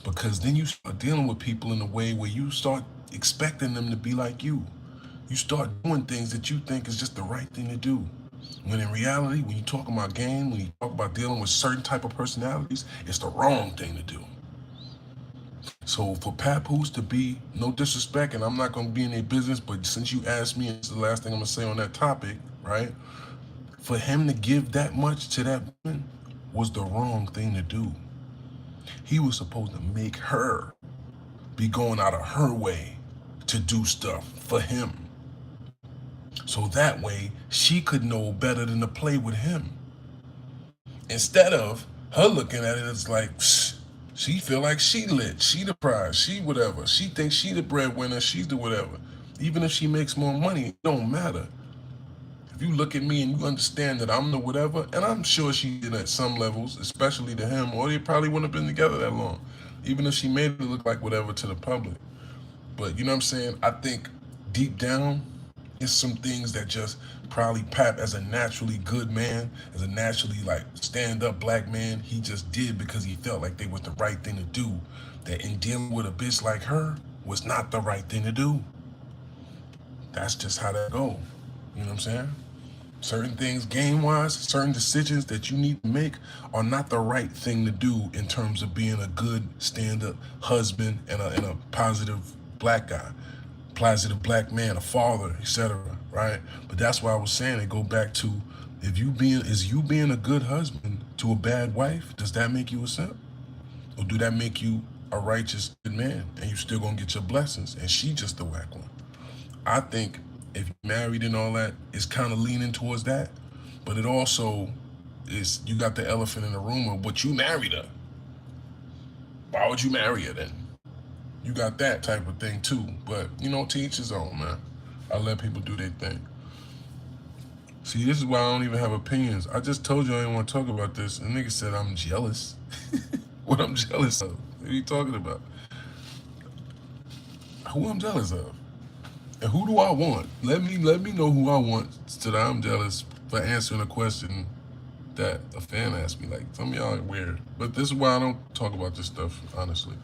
Because then you start dealing with people in a way where you start expecting them to be like you. You start doing things that you think is just the right thing to do. When in reality, when you talk about game, when you talk about dealing with certain type of personalities, it's the wrong thing to do. So for Papoose to be, no disrespect, and I'm not going to be in their business, but since you asked me, it's the last thing I'm going to say on that topic, right? For him to give that much to that woman was the wrong thing to do. He was supposed to make her be going out of her way to do stuff for him. So that way she could know better than to play with him. Instead of her looking at it as like, she feel like she lit, she the prize, she whatever. She thinks she the breadwinner, she's the whatever. Even if she makes more money, it don't matter. If you look at me and you understand that I'm the whatever, and I'm sure she did at some levels, especially to him, or they probably wouldn't have been together that long. Even if she made it look like whatever to the public. But you know what I'm saying? I think deep down, it's some things that just probably Pap, as a naturally good man, as a naturally like stand-up black man, he just did because he felt like they was the right thing to do. That in dealing with a bitch like her was not the right thing to do. That's just how that go. You know what I'm saying? Certain things, game-wise, certain decisions that you need to make are not the right thing to do in terms of being a good stand-up husband and a positive black guy, positive black man, a father, etc. Right? But that's why I was saying it go back to is you being a good husband to a bad wife, does that make you a simp? Or do that make you a righteous good man and you still gonna get your blessings and she just the whack one? I think if you're married and all that, it's kind of leaning towards that. But it also is, you got the elephant in the room of what you married her. Why would you marry her then? You got that type of thing too. But, to each his own, man. I let people do their thing. See, this is why I don't even have opinions. I just told you I didn't want to talk about this. And nigga said I'm jealous. What I'm jealous of? What are you talking about? Who I'm jealous of? And who do I want? Let me know who I want so that I'm jealous for answering a question that. A fan asked me, like, some of y'all are weird. But this is why I don't talk about this stuff, honestly.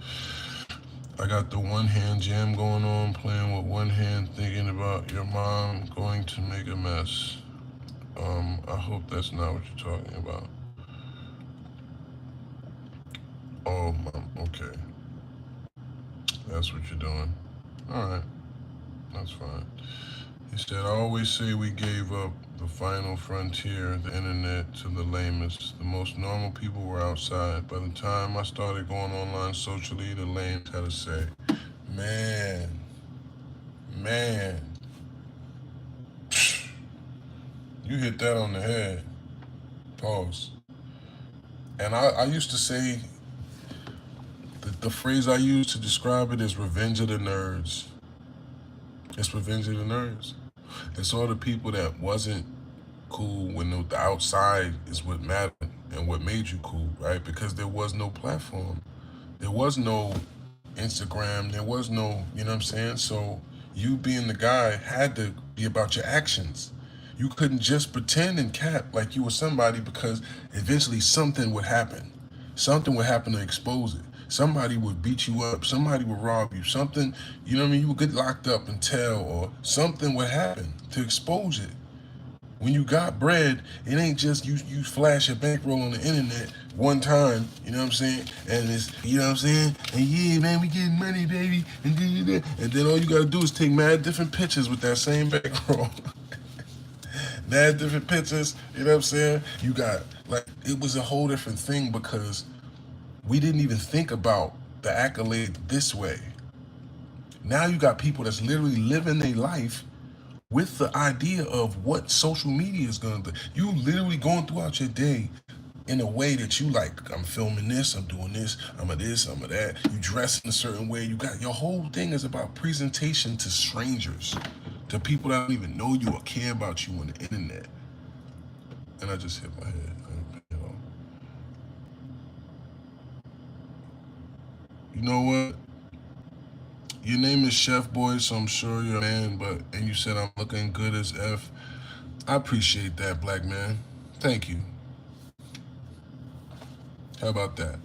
I got the one hand jam going on, playing with one hand, thinking about your mom going to make a mess. I hope that's not what you're talking about. Oh, mom, okay. That's what you're doing. All right, that's fine. He said, I always say we gave up the final frontier, the internet, to the lamest. The most normal people were outside. By the time I started going online socially, the lames had a say. Man, man, you hit that on the head. Pause. And I used to say, the phrase I use to describe it is revenge of the nerds. It's revenge of the nerds. It's all the people that wasn't cool when the outside is what mattered and what made you cool, right? Because there was no platform. There was no Instagram. There was no, you know what I'm saying? So you being the guy had to be about your actions. You couldn't just pretend and cap like you were somebody, because eventually something would happen. Something would happen to expose it. Somebody would beat you up. Somebody would rob you. Something, you know what I mean? You would get locked up and tell, or something would happen to expose it. When you got bread, it ain't just you flash a bankroll on the internet one time, you know what I'm saying? And it's, you know what I'm saying? And yeah, man, we getting money, baby. And then all you gotta do is take mad different pictures with that same bankroll. Mad different pictures, you know what I'm saying? You got, like, it was a whole different thing, because we didn't even think about the accolade this way. Now you got people that's literally living their life with the idea of what social media is gonna do. You literally going throughout your day in a way that you like, I'm filming this, I'm doing this, I'm a this, I'm a that. You dress in a certain way. You got, your whole thing is about presentation to strangers, to people that don't even know you or care about you on the internet. And I just hit my head. You know what? Your name is Chef Boy, so I'm sure you're a man, and you said I'm looking good as F. I appreciate that, black man. Thank you. How about that?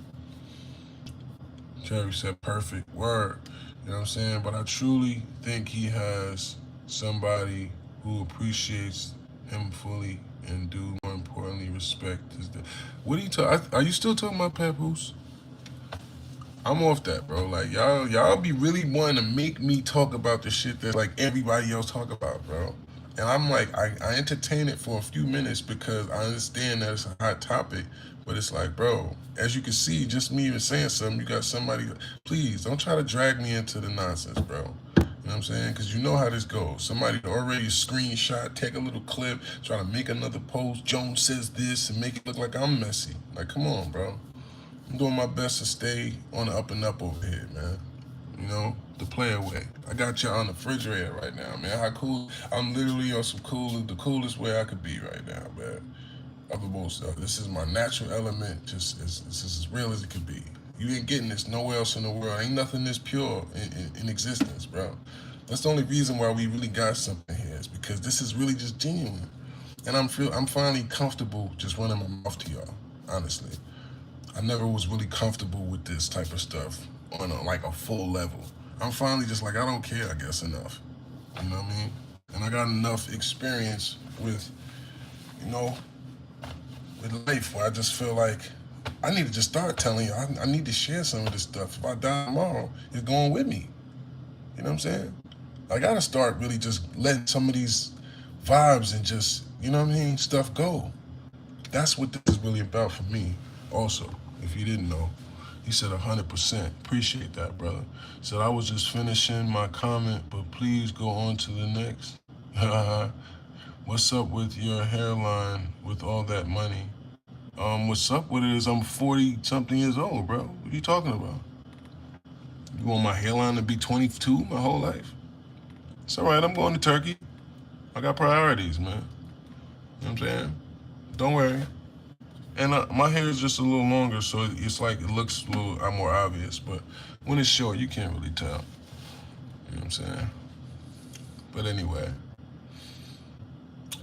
Jerry said, perfect word. You know what I'm saying? But I truly think he has somebody who appreciates him fully and do, more importantly, respect his. What are you talking? Are you still talking about Papoose? I'm off that, bro. Like, y'all be really wanting to make me talk about the shit that, like, everybody else talk about, bro. And I'm like, I entertain it for a few minutes because I understand that it's a hot topic. But it's like, bro, as you can see, just me even saying something, you got somebody. Please don't try to drag me into the nonsense, bro. You know what I'm saying? Because you know how this goes. Somebody already screenshot, take a little clip, try to make another post. Jones says this and make it look like I'm messy. Like, come on, bro. I'm doing my best to stay on the up and up over here, man. You know, the player way. I got y'all on the refrigerator right now, man. How cool. I'm literally on the coolest way I could be right now, man. Other most stuff. This is my natural element, just as real as it could be. You ain't getting this nowhere else in the world. Ain't nothing this pure in existence, bro. That's the only reason why we really got something here, is because this is really just genuine. And I'm finally comfortable just running my mouth to y'all, honestly. I never was really comfortable with this type of stuff on like a full level. I'm finally just like, I don't care, I guess, enough. You know what I mean? And I got enough experience with, you know, with life where I just feel like I need to just start telling you, I need to share some of this stuff. If I die tomorrow, it's going with me. You know what I'm saying? I gotta start really just letting some of these vibes and just, you know what I mean, stuff go. That's what this is really about for me, also, if you didn't know. He said 100%. Appreciate that, brother. Said I was just finishing my comment, but please go on to the next. What's up with your hairline with all that money? What's up with it is I'm 40 something years old, bro. What are you talking about? You want my hairline to be 22 my whole life? It's all right, I'm going to Turkey. I got priorities, man. You know what I'm saying? Don't worry. And my hair is just a little longer, so it's like it looks a little more obvious. But when it's short, you can't really tell. You know what I'm saying? But anyway,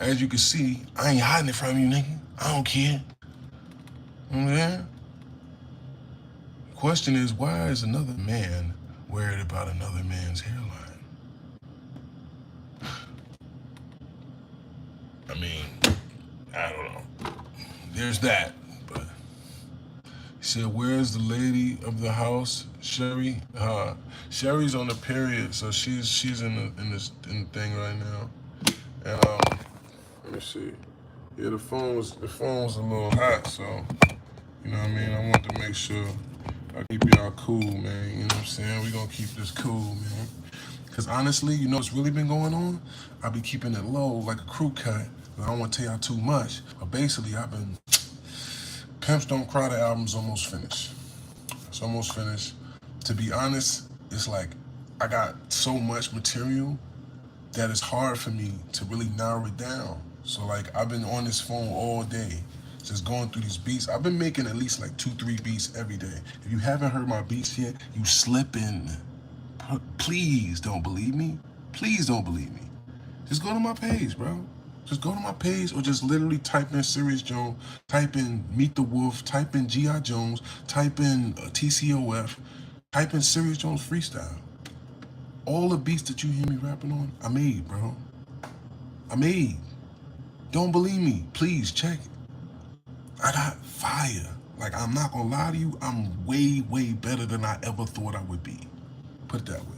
as you can see, I ain't hiding it from you, nigga. I don't care. Yeah. Question is, why is another man worried about another man's hairline? I mean, I don't know. There's that. But he said, "Where's the lady of the house, Sherry?" Sherry's on the period, so she's in the thing right now. And let me see. Yeah, the phone was a little hot, so you know what I mean. I wanted to make sure I keep y'all cool, man. You know what I'm saying? We gonna keep this cool, man. Cause honestly, you know what's really been going on? I be keeping it low like a crew cut. I don't want to tell y'all too much, but basically I've been Pimps Don't Cry. The album's almost finished. It's almost finished. To be honest, it's like I got so much material that it's hard for me to really narrow it down. So like I've been on this phone all day, just going through these beats. I've been making at least like 2-3 beats every day. If you haven't heard my beats yet, you slipping. Please don't believe me. Please don't believe me. Just go to my page, bro. Just go to my page or just literally type in Serius Jones, type in Meet the Wolf, type in G.I. Jones, type in TCOF, type in Serius Jones Freestyle. All the beats that you hear me rapping on, I made, bro. I made. Don't believe me. Please check it. I got fire. Like, I'm not gonna lie to you, I'm way, way better than I ever thought I would be. Put it that way.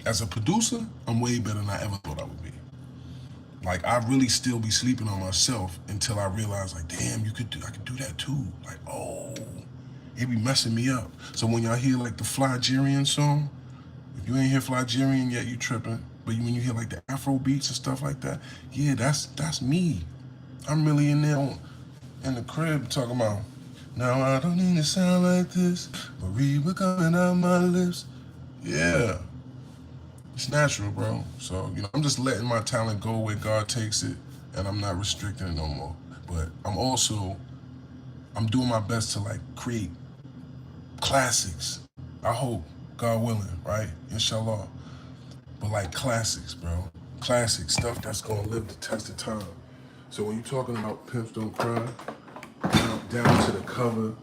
As a producer, I'm way better than I ever thought I would be. Like, I really still be sleeping on myself until I realize, like, damn, I could do that too. Like, oh, it be messing me up. So when y'all hear like the Flygerian song, if you ain't hear Flygerian yet, you tripping. But when you hear like the Afro beats and stuff like that, yeah, that's me. I'm really in there in the crib talking about, now I don't need to sound like this, but read what coming out my lips. Yeah. It's natural, bro. So, you know, I'm just letting my talent go where God takes it, and I'm not restricting it no more. But I'm doing my best to like create classics. I hope, God willing, right? Inshallah. But like classics, bro. Classic stuff that's gonna live the test of time. So when you're talking about Pimps Don't Cry, down to the cover,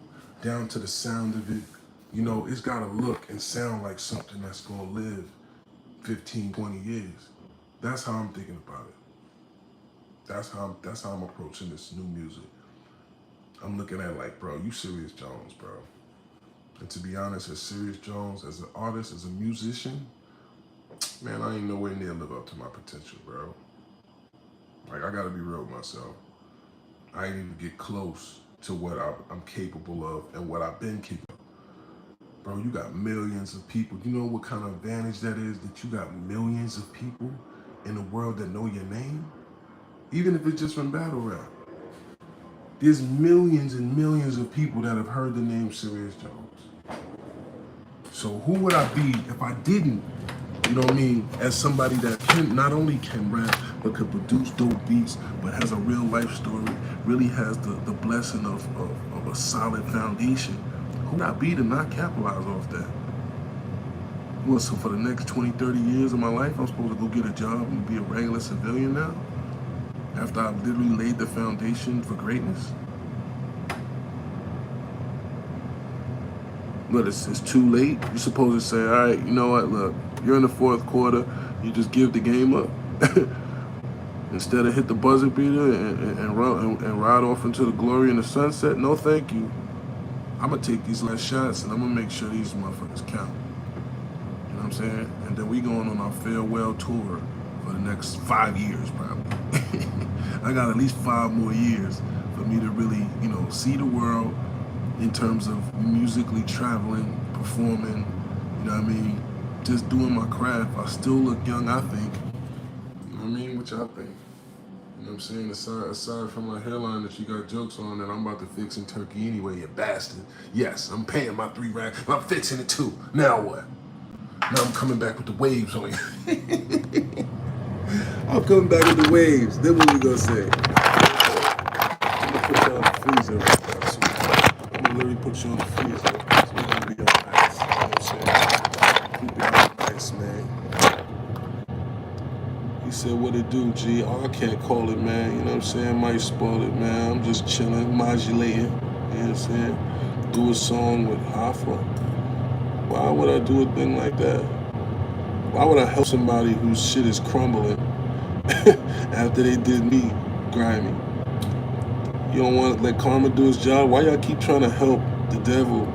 down to the sound of it, you know, it's gotta look and sound like something that's gonna live 15, 20 years. That's how I'm thinking about it. That's how I'm approaching this new music. I'm looking at it like, bro, you Serius Jones, bro. And to be honest, as Serius Jones, as an artist, as a musician, man, I ain't nowhere near live up to my potential, bro. Like, I gotta be real with myself. I ain't even get close to what I'm capable of and what I've been capable of. Bro, you got millions of people. You know what kind of advantage that is, that you got millions of people in the world that know your name? Even if it's just from battle rap. There's millions and millions of people that have heard the name Serius Jones. So who would I be if I didn't, you know what I mean, as somebody that can not only can rap, but could produce dope beats, but has a real life story, really has the blessing of a solid foundation. Who would I be to not capitalize off that? Well, so for the next 20, 30 years of my life, I'm supposed to go get a job and be a regular civilian now? After I've literally laid the foundation for greatness? But it's too late. You're supposed to say, all right, you know what, look, you're in the fourth quarter, you just give the game up. Instead of hit the buzzer beater and ride off into the glory and the sunset, no thank you. I'm gonna take these last shots and I'm gonna make sure these motherfuckers count. You know what I'm saying? And then we going on our farewell tour for the next 5 years, probably. I got at least 5 more years for me to really, you know, see the world in terms of musically traveling, performing, you know what I mean? Just doing my craft. I still look young, I think. You know what I mean? What y'all think? You know what I'm saying? Aside from my hairline that you got jokes on that I'm about to fix in Turkey anyway, you bastard. Yes, I'm paying my 3 racks. I'm fixing it too. Now what? Now I'm coming back with the waves on you. I'm coming back with the waves. Then what we gonna say? I'm gonna put you on the freezer right now. So I'm gonna literally put you on the freezer. So we're gonna be on ice. You know what I'm saying? Keep it on ice, man. He said, what it do, G? Oh, I can't call it, man. You know what I'm saying? Might spoil it, man. I'm just chilling, modulating. You know You know what I'm saying? Do a song with Hoffa. Why would I do a thing like that? Why would I help somebody whose shit is crumbling after they did me grimy? You don't want to let karma do his job? Why y'all keep trying to help the devil?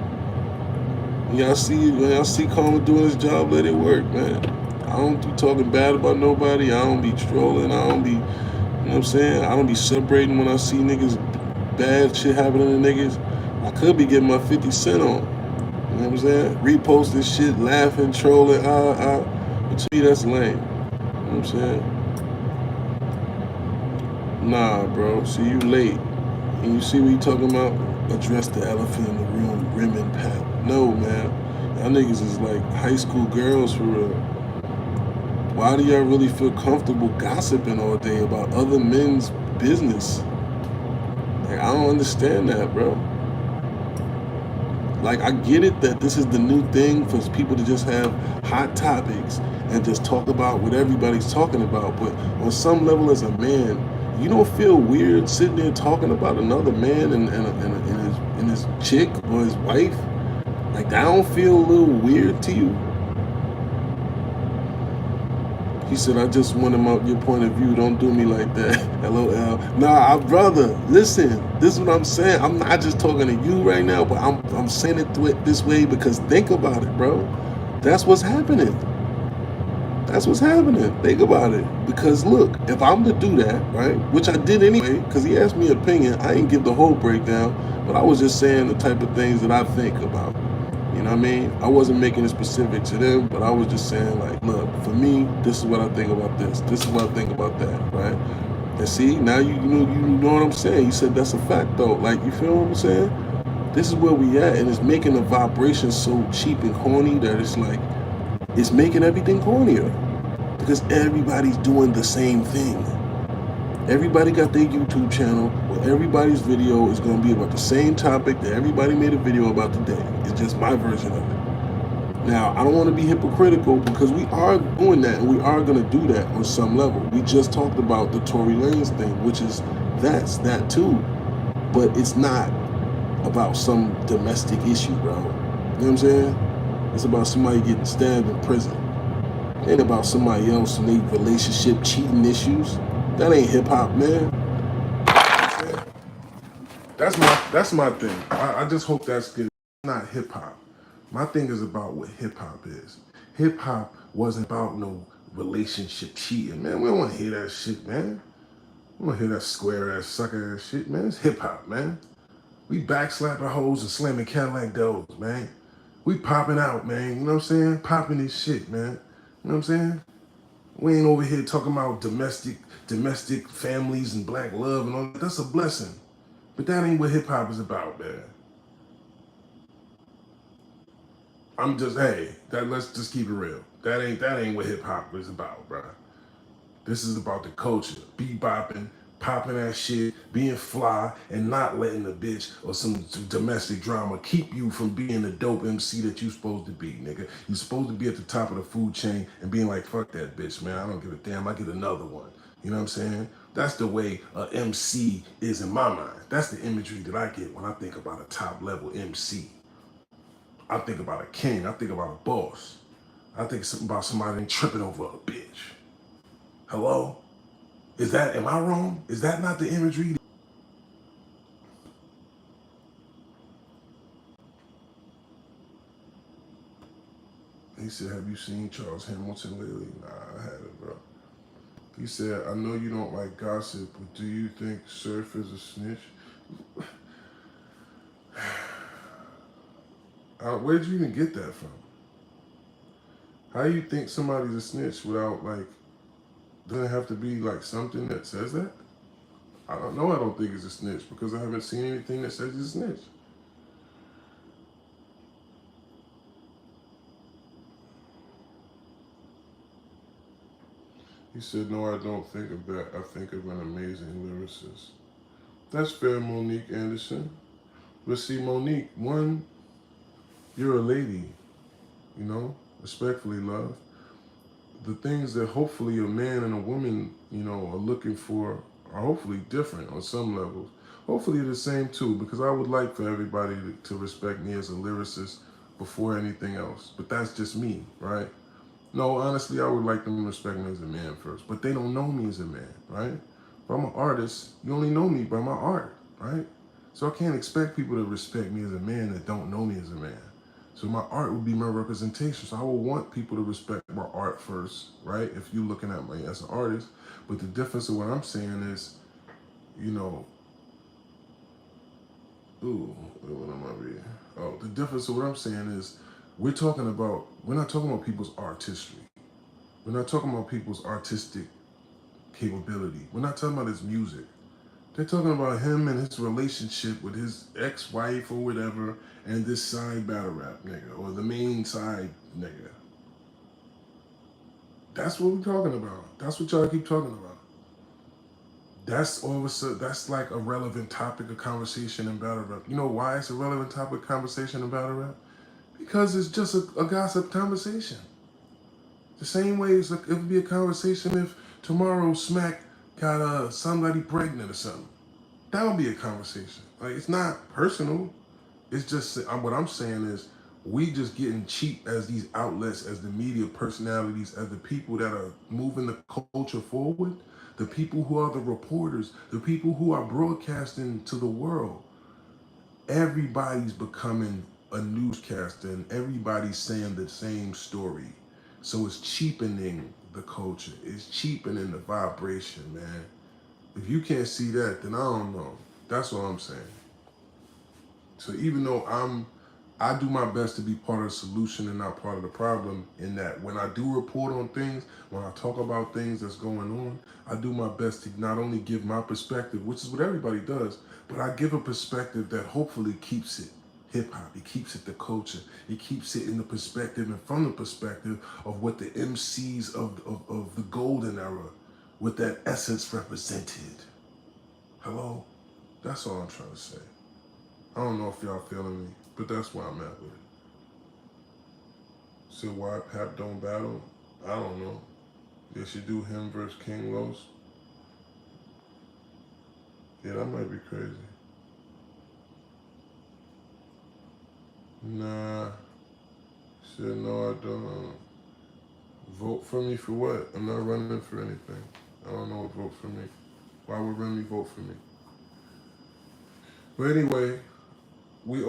When y'all see karma doing his job, let it work, man. I don't be talking bad about nobody. I don't be trolling. I don't be, you know what I'm saying? I don't be celebrating when I see niggas, bad shit happening to niggas. I could be getting my 50 cent on. You know what I'm saying? Reposting shit, laughing, trolling, But to me, that's lame. You know what I'm saying? Nah, bro. See, you late. And you see what you talking about? Address the elephant in the room, rim and pap. No, man. Y'all niggas is like high school girls for real. Why do y'all really feel comfortable gossiping all day about other men's business? Like, I don't understand that, bro. Like, I get it that this is the new thing for people to just have hot topics and just talk about what everybody's talking about. But on some level, as a man, you don't feel weird sitting there talking about another man and his chick or his wife? Like, that don't feel a little weird to you? He said, I just want him out your point of view. Don't do me like that. LOL. Nah, brother, listen. This is what I'm saying. I'm not just talking to you right now, but I'm saying it this way because think about it, bro. That's what's happening. That's what's happening. Think about it. Because look, if I'm to do that, right, which I did anyway, because he asked me opinion, I didn't give the whole breakdown, but I was just saying the type of things that I think about. You know what I mean? I wasn't making it specific to them, but I was just saying, like, look, for me, this is what I think about this. This is what I think about that, right? And see, now you know what I'm saying. You said that's a fact, though. Like, you feel what I'm saying? This is where we at, and it's making the vibration so cheap and corny that it's like, it's making everything cornier because everybody's doing the same thing. Everybody got their YouTube channel where everybody's video is going to be about the same topic that everybody made a video about today. It's just my version of it. Now, I don't want to be hypocritical because we are doing that and we are going to do that on some level. We just talked about the Tory Lanez thing, which is that's that too. But it's not about some domestic issue, bro. You know what I'm saying? It's about somebody getting stabbed in prison. It ain't about somebody else and their relationship cheating issues. That ain't hip hop, man. That's my thing. I just hope that's good. It's not hip hop. My thing is about what hip hop is. Hip hop wasn't about no relationship cheating, man. We don't want to hear that shit, man. We don't want to hear that square ass, sucker ass shit, man. It's hip hop, man. We backslapping hoes and slamming Cadillac doors, man. We popping out, man. You know what I'm saying? Popping this shit, man. You know what I'm saying? We ain't over here talking about domestic families and black love and all that. That's a blessing. But that ain't what hip hop is about, man. I'm just, hey, let's just keep it real. That ain't what hip hop is about, bro. This is about the culture, bebopping, popping that shit, being fly, and not letting a bitch or some domestic drama keep you from being the dope MC that you supposed to be, nigga. You supposed to be at the top of the food chain and being like, fuck that bitch, man. I don't give a damn. I get another one. You know what I'm saying? That's the way a MC is in my mind. That's the imagery that I get when I think about a top level MC. I think about a king. I think about a boss. I think about somebody tripping over a bitch. Hello? Am I wrong? Is that not the imagery? He said, have you seen Charles Hamilton lately? Nah, I haven't, bro. He said, I know you don't like gossip, but do you think Surf is a snitch? Where'd you even get that from? How you think somebody's a snitch without, like, doesn't it have to be, like, something that says that? I don't know. I don't think he's a snitch because I haven't seen anything that says he's a snitch. He said, no, I don't think of that. I think of an amazing lyricist. That's fair, Monique Anderson. But see, Monique, one, you're a lady, you know, respectfully, love. The things that hopefully a man and a woman, you know, are looking for are hopefully different on some levels. hopefully the same too, because I would like for everybody to respect me as a lyricist before anything else. But that's just me, right? No, honestly, I would like them to respect me as a man first, but they don't know me as a man, right? If I'm an artist, you only know me by my art, right? So I can't expect people to respect me as a man that don't know me as a man. So my art would be my representation. So I would want people to respect my art first, right? If you're looking at me as an artist. But the difference of what I'm saying is, you know, ooh, what am I reading? Oh, the difference of what I'm saying is we're not talking about people's artistry. We're not talking about people's artistic capability. We're not talking about his music. They're talking about him and his relationship with his ex-wife or whatever and this side battle rap nigga or the main side nigga. That's what we're talking about. That's what y'all keep talking about. That's all of a sudden, that's like a relevant topic of conversation in battle rap. You know why it's a relevant topic of conversation in battle rap? Because it's just a gossip conversation. The same way it would be a conversation if tomorrow Smack got somebody pregnant or something. That would be a conversation. Like, it's not personal. It's just what I'm saying is we just getting cheap as these outlets, as the media personalities, as the people that are moving the culture forward, the people who are the reporters, the people who are broadcasting to the world. Everybody's becoming a newscaster and everybody's saying the same story. So it's cheapening the culture. It's cheapening the vibration, man. If you can't see that, then I don't know. That's what I'm saying. So even though I do my best to be part of the solution and not part of the problem, in that when I do report on things, when I talk about things that's going on, I do my best to not only give my perspective, which is what everybody does, but I give a perspective that hopefully keeps it hip hop. It keeps it the culture. It keeps it in the perspective and from the perspective of what the MCs of the golden era, what that essence represented. Hello? That's all I'm trying to say. I don't know if y'all feeling me, but that's where I'm at with it. So why Pap don't battle? I don't know. They should do him versus King Los. Yeah, that might be crazy. Nah. Said no, I don't. Vote for me for what? I'm not running for anything. I don't know what vote for me. Why would Remy vote for me? But anyway, I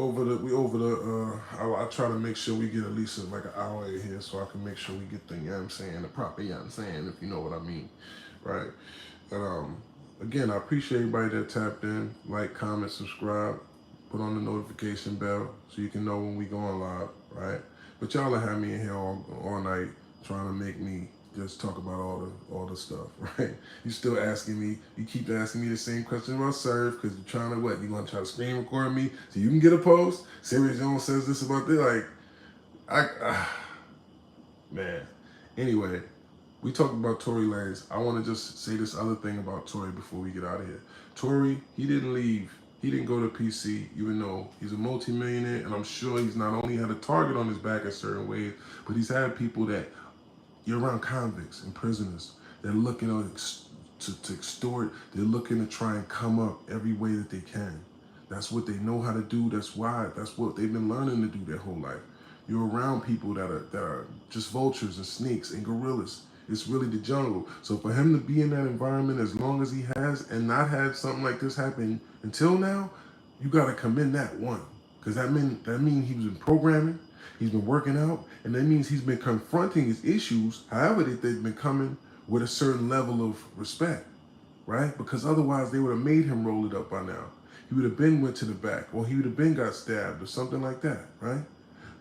try to make sure we get at least like an hour in here so I can make sure we get the, you know what I'm saying, the proper, you know what I'm saying, if you know what I mean, right? And again, I appreciate everybody that tapped in, like, comment, subscribe, put on the notification bell so you can know when we going live, right? But y'all have me in here all night trying to make me just talk about all the stuff, right? You still asking me, you keep asking me the same question about Serve because you're trying to what? You gonna try to screen record me so you can get a post? Serius Jones says this about this, like, man. Anyway, we talked about Tory Lanez. I want to just say this other thing about Tory before we get out of here. Tory, he didn't leave. He didn't go to PC, even though he's a multimillionaire, and I'm sure he's not only had a target on his back in certain ways, but he's had people that, you're around convicts and prisoners. They're looking to extort. They're looking to try and come up every way that they can. That's what they know how to do. That's what they've been learning to do their whole life. You're around people that are just vultures and snakes and gorillas. It's really the jungle. So for him to be in that environment as long as he has and not had something like this happen until now, you gotta commend that one. Because that mean he was in programming, he's been working out, and that means he's been confronting his issues, however that they've been coming with a certain level of respect, right? Because otherwise they would have made him roll it up by now. He would have been went to the back, or he would have been got stabbed or something like that, right?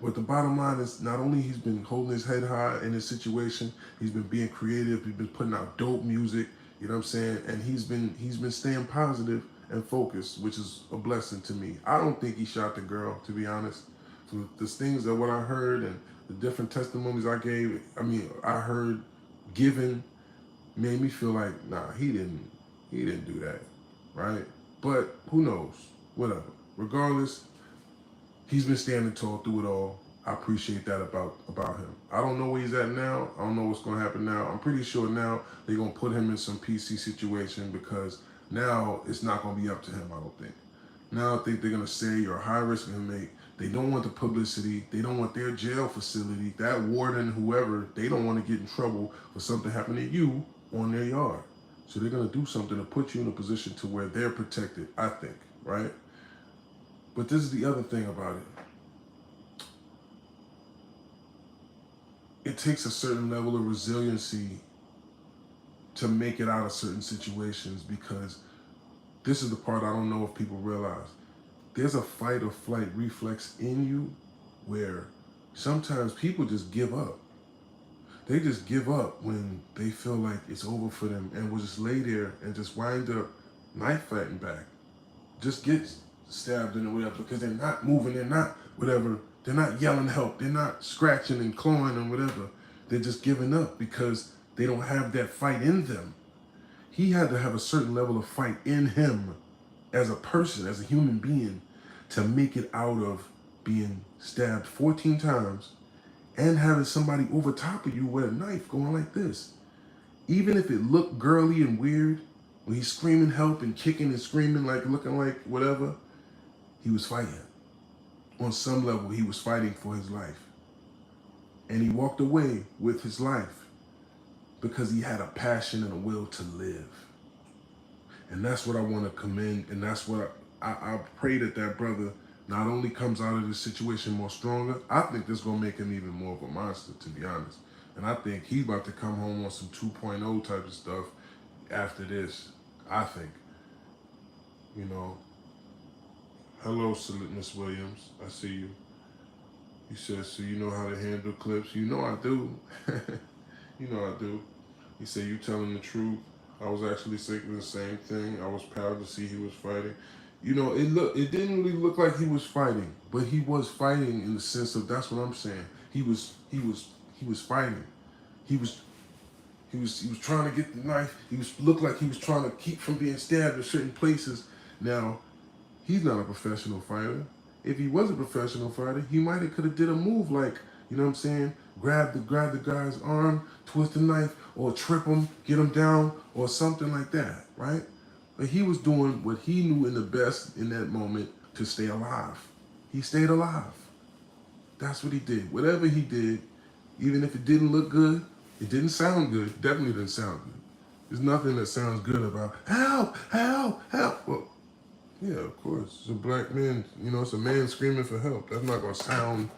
But the bottom line is not only he's been holding his head high in this situation, he's been being creative, he's been putting out dope music, you know what I'm saying? And he's been staying positive and focused, which is a blessing to me. I don't think he shot the girl, to be honest. So the things that what I heard and the different testimonies I heard given made me feel like, nah, he didn't do that, right? But who knows? Whatever. Regardless, he's been standing tall through it all. I appreciate that about him. I don't know where he's at now. I don't know what's going to happen now. I'm pretty sure now they're going to put him in some PC situation because Now it's not going to be up to him, I don't think. Now I think they're going to say you're a high risk inmate. They don't want the publicity. They don't want their jail facility, that warden, whoever, they don't want to get in trouble for something happening to you on their yard. So they're going to do something to put you in a position to where they're protected, I think, right? But this is the other thing about it. It takes a certain level of resiliency to make it out of certain situations, because this is the part I don't know if people realize. There's a fight or flight reflex in you where sometimes people just give up. They just give up when they feel like it's over for them and will just lay there and just wind up knife fighting back. Just get stabbed in or whatever, because they're not moving, they're not whatever, they're not yelling help, they're not scratching and clawing and whatever. They're just giving up because they don't have that fight in them. He had to have a certain level of fight in him as a person, as a human being, to make it out of being stabbed 14 times and having somebody over top of you with a knife going like this. Even if it looked girly and weird, when he's screaming help and kicking and screaming, like looking like whatever, he was fighting. On some level, he was fighting for his life. And he walked away with his life because he had a passion and a will to live. And that's what I want to commend, and that's what I pray that that brother not only comes out of this situation more stronger. I think this is going to make him even more of a monster, to be honest. And I think he's about to come home on some 2.0 type of stuff after this, I think. You know. Hello, Miss Williams. I see you. He says, so you know how to handle clips? You know I do. You know I do. He said, you telling the truth. I was actually thinking the same thing. I was proud to see he was fighting. You know, it didn't really look like he was fighting, but he was fighting in the sense of, that's what I'm saying. He was fighting. He was trying to get the knife. Looked like he was trying to keep from being stabbed in certain places. Now, he's not a professional fighter. If he was a professional fighter, he might have could have did a move like, you know what I'm saying, grab the guy's arm, twist the knife, or trip him, get him down, or something like that, right? But he was doing what he knew in the best in that moment to stay alive. He stayed alive. That's what he did. Whatever he did, even if it didn't look good, it didn't sound good, definitely didn't sound good. There's nothing that sounds good about, help, help, help. Well, yeah, of course. It's a black man, you know, it's a man screaming for help. That's not going to sound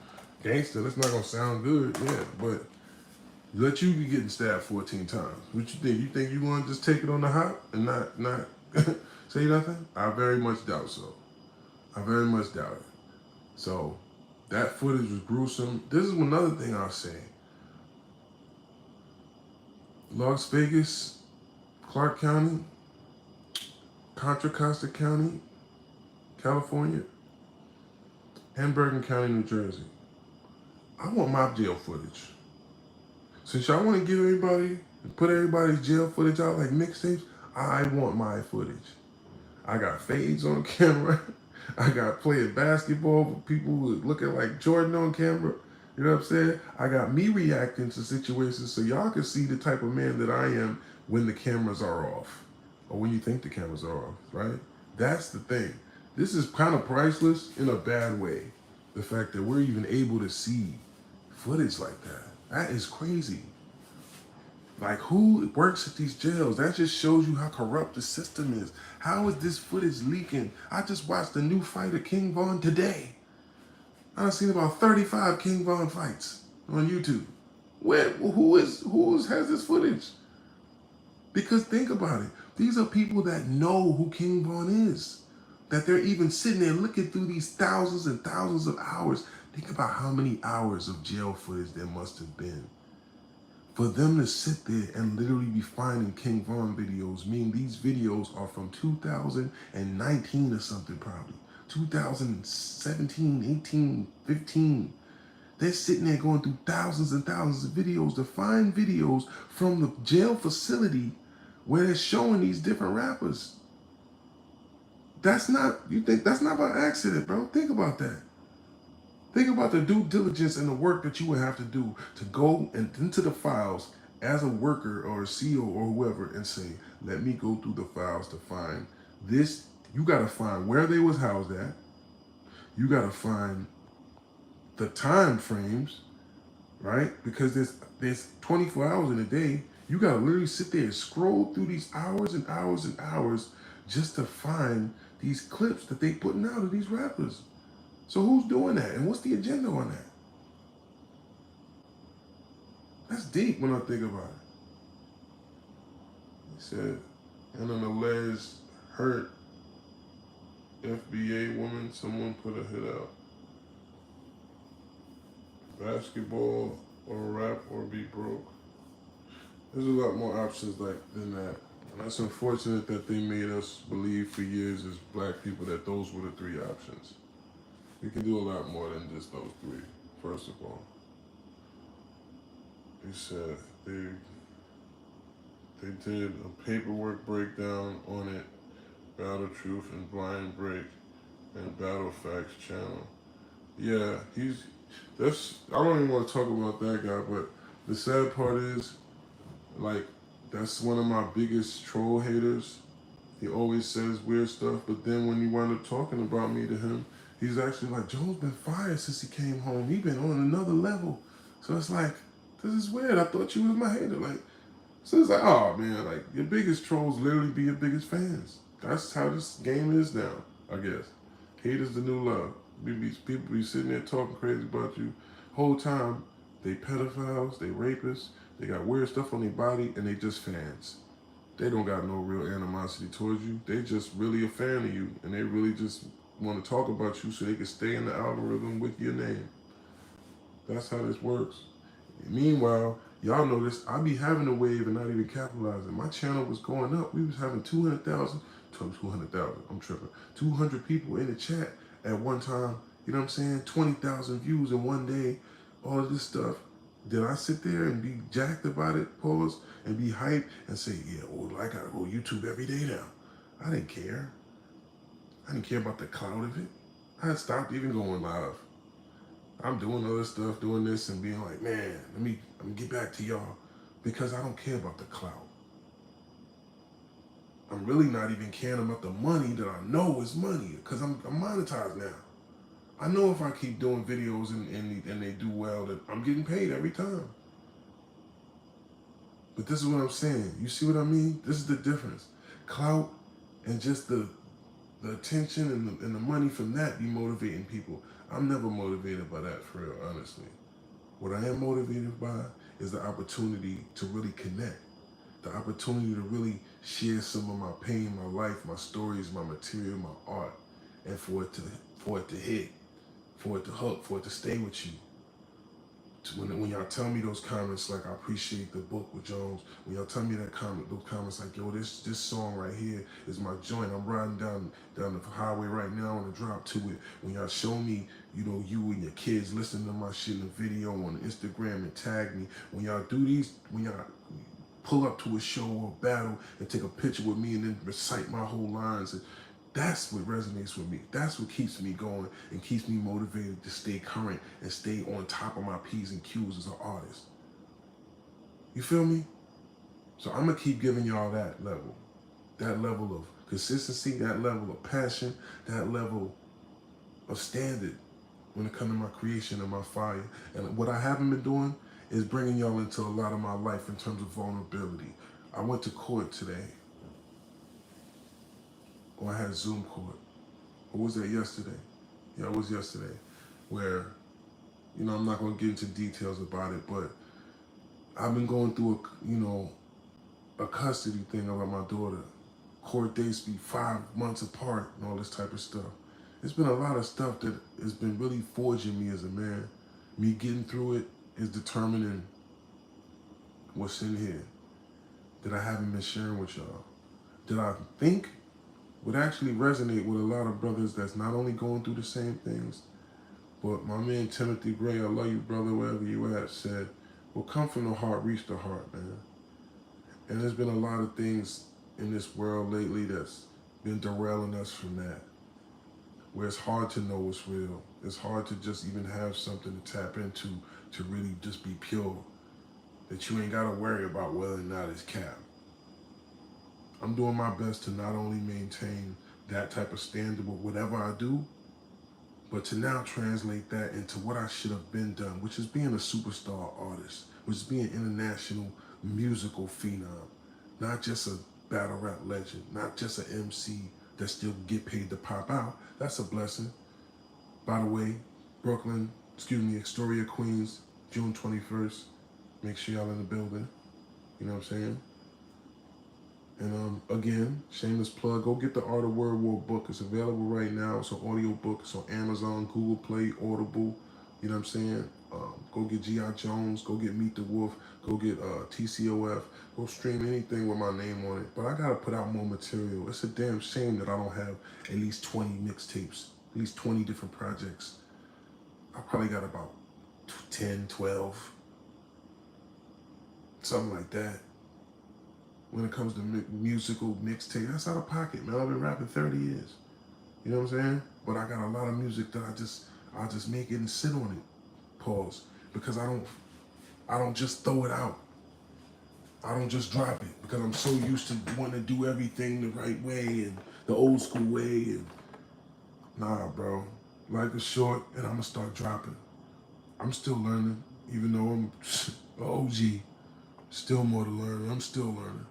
gangster. That's not going to sound good, yeah. But let you be getting stabbed 14 times. What you think? You think you want to just take it on the hop and not say nothing? I very much doubt so. I very much doubt it. So that footage was gruesome. This is another thing I'll say. Las Vegas, Clark County, Contra Costa County, California, and Bergen County, New Jersey. I want my jail footage. Since y'all want to give everybody, put everybody's jail footage out like mixtapes, I want my footage. I got fades on camera. I got playing basketball with people who looking like Jordan on camera. You know what I'm saying? I got me reacting to situations so y'all can see the type of man that I am when the cameras are off. Or when you think the cameras are off, right? That's the thing. This is kind of priceless in a bad way. The fact that we're even able to see footage like that. That is crazy. Like, who works at these jails? That just shows you how corrupt the system is. How is this footage leaking? I just watched the new fight of King Von today. I've seen about 35 King Von fights on YouTube. Who has this footage? Because think about it. These are people that know who King Von is. That they're even sitting there looking through these thousands and thousands of hours. Think about how many hours of jail footage there must have been. For them to sit there and literally be finding King Von videos, meaning these videos are from 2019 or something probably. 2017, 18, 15. They're sitting there going through thousands and thousands of videos to find videos from the jail facility where they're showing these different rappers. That's not by accident, bro. Think about that. Think about the due diligence and the work that you would have to do to go into the files as a worker or a CEO or whoever and say, let me go through the files to find this. You got to find where they was housed at. You got to find the time frames, right? Because there's 24 hours in a day. You got to literally sit there and scroll through these hours and hours and hours just to find these clips that they putting out of these rappers. So who's doing that? And what's the agenda on that? That's deep when I think about it. He said, and an alleged hurt FBA woman, someone put a hit out. Basketball or rap or be broke. There's a lot more options than that. And that's unfortunate that they made us believe for years as black people that those were the three options. We can do a lot more than just those three, first of all. He said they did a paperwork breakdown on it, Battle Truth and Blind Break and Battle Facts channel. Yeah, I don't even want to talk about that guy, but the sad part is, like, that's one of my biggest troll haters. He always says weird stuff, but then when you wind up talking about me to him, he's actually like, Joe's been fired since he came home. He been on another level. So it's like, this is weird. I thought you was my hater. Like, so it's like, oh man, like your biggest trolls literally be your biggest fans. That's how this game is now, I guess. Hate is the new love. People be sitting there talking crazy about you. Whole time, they pedophiles, they rapists, they got weird stuff on their body, and they just fans. They don't got no real animosity towards you. They just really a fan of you, and they really just want to talk about you so they can stay in the algorithm with your name. That's how this works. Meanwhile, y'all know this, I be having a wave and not even capitalizing. My channel was going up. We was having 200,000, I'm tripping, 200 people in the chat at one time. You know what I'm saying? 20,000 views in one day, all of this stuff. Did I sit there and be jacked about it, pause, and be hyped and say, yeah, well, I gotta go YouTube every day now? I didn't care. I didn't care about the clout of it. I had stopped even going live. I'm doing other stuff, doing this and being like, man, let me get back to y'all because I don't care about the clout. I'm really not even caring about the money that I know is money because I'm monetized now. I know if I keep doing videos and they do well that I'm getting paid every time. But this is what I'm saying. You see what I mean? This is the difference. Clout and just the attention and the money from that be motivating people. I'm never motivated by that, for real, honestly. What I am motivated by is the opportunity to really connect. The opportunity to really share some of my pain, my life, my stories, my material, my art, and for it to hit, for it to hook, for it to stay with you. When y'all tell me those comments like, I appreciate the book with Jones, when y'all tell me those comments like, yo, this song right here is my joint. I'm riding down the highway right now on the drop to it. When y'all show me, you and your kids listening to my shit in the video on Instagram and tag me. When y'all do these, when y'all pull up to a show or a battle and take a picture with me and then recite my whole lines. That's what resonates with me. That's what keeps me going and keeps me motivated to stay current and stay on top of my P's and Q's as an artist. You feel me? So I'm going to keep giving y'all that level of consistency, that level of passion, that level of standard when it comes to my creation and my fire. And what I haven't been doing is bringing y'all into a lot of my life in terms of vulnerability. I went to court today. Or I had Zoom court. Or was that yesterday? Yeah, it was yesterday. Where, I'm not going to get into details about it, but I've been going through a custody thing about my daughter. Court dates be 5 months apart and all this type of stuff. It's been a lot of stuff that has been really forging me as a man. Me getting through it is determining what's in here that I haven't been sharing with y'all. That I think would actually resonate with a lot of brothers that's not only going through the same things, but my man Timothy Gray, I love you, brother, wherever you at, said, well, come from the heart, reach the heart, man. And there's been a lot of things in this world lately that's been derailing us from that, where it's hard to know what's real. It's hard to just even have something to tap into to really just be pure. that you ain't gotta worry about whether or not it's cap. I'm doing my best to not only maintain that type of standard with whatever I do, but to now translate that into what I should have been done, which is being a superstar artist, which is being an international musical phenom, not just a battle rap legend, not just an MC that still get paid to pop out. That's a blessing. By the way, Brooklyn, Astoria, Queens, June 21st. Make sure y'all in the building. You know what I'm saying? And again, shameless plug, go get the Art of Word War book. It's available right now. It's an audio book. It's on Amazon, Google Play, Audible. You know what I'm saying? Go get G.I. Jones. Go get Meet the Wolf. Go get TCOF. Go stream anything with my name on it. But I got to put out more material. It's a damn shame that I don't have at least 20 mixtapes, at least 20 different projects. I probably got about 10, 12, something like that. When it comes to musical mixtape, that's out of pocket, man. I've been rapping 30 years. You know what I'm saying? But I got a lot of music that I just make it and sit on it. Pause. Because I don't just throw it out. I don't just drop it because I'm so used to wanting to do everything the right way and the old school way. And nah, bro. Life is short, and I'm gonna start dropping. I'm still learning, even though I'm an OG. Still more to learn. I'm still learning.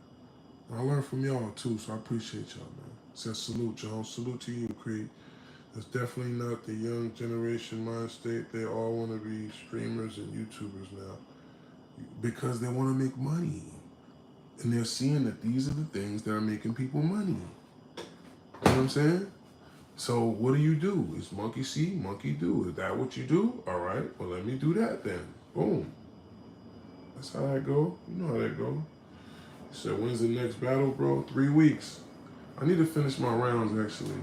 I learned from y'all too, so I appreciate y'all, man. Says salute, John. Salute to you, Creed. It's definitely not the young generation mind state. They all want to be streamers and YouTubers now because they want to make money. And they're seeing that these are the things that are making people money. You know what I'm saying? So what do? It's monkey see, monkey do. Is that what you do? All right, well, let me do that then. Boom. That's how that go. You know how that go. So when's the next battle, bro? 3 weeks. I need to finish my rounds, actually.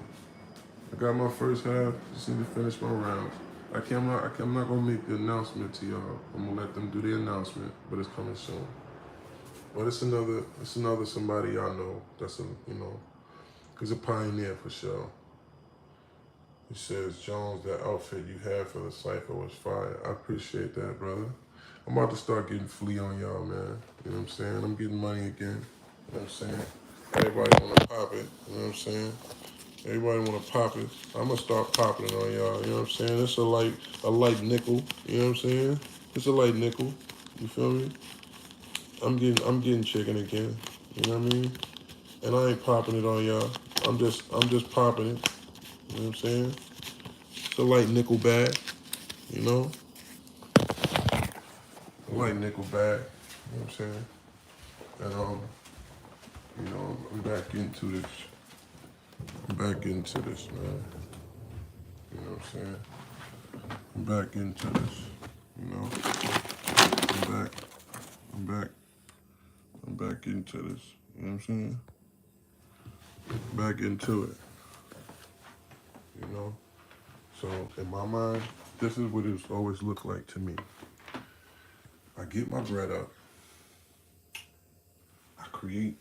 I got my first half. Just need to finish my rounds. I'm not gonna make the announcement to y'all. I'm gonna let them do the announcement, but it's coming soon. But it's another somebody y'all know. That's he's a pioneer for sure. He says, Jones, that outfit you had for the cipher was fire. I appreciate that, brother. I'm about to start getting flea on y'all, man. You know what I'm saying? I'm getting money again. You know what I'm saying? Everybody wanna pop it. You know what I'm saying? Everybody wanna pop it. I'm gonna start popping it on y'all. You know what I'm saying? It's a light nickel. You know what I'm saying? It's a light nickel. You feel me? I'm getting chicken again. You know what I mean? And I ain't popping it on y'all. I'm just popping it. You know what I'm saying? It's a light nickel bag. You know? A light nickel bag. You know what I'm saying? And I'm back into this. I'm back into this, man. You know what I'm saying? I'm back into this. You know? I'm back. I'm back. I'm back into this. You know what I'm saying? Back into it. You know? So in my mind, this is what it's always looked like to me. I get my bread up. I create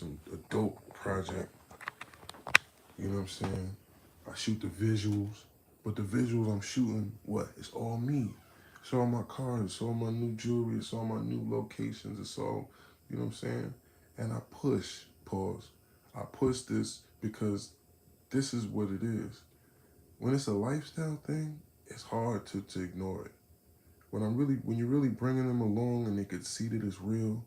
a dope project. You know what I'm saying? I shoot the visuals. But the visuals I'm shooting, what? It's all me. It's all my cars, it's all my new jewelry, it's all my new locations, it's all, you know what I'm saying? And I push, pause. I push this because this is what it is. When it's a lifestyle thing, it's hard to ignore it. When you're really bringing them along and they could see that it's real,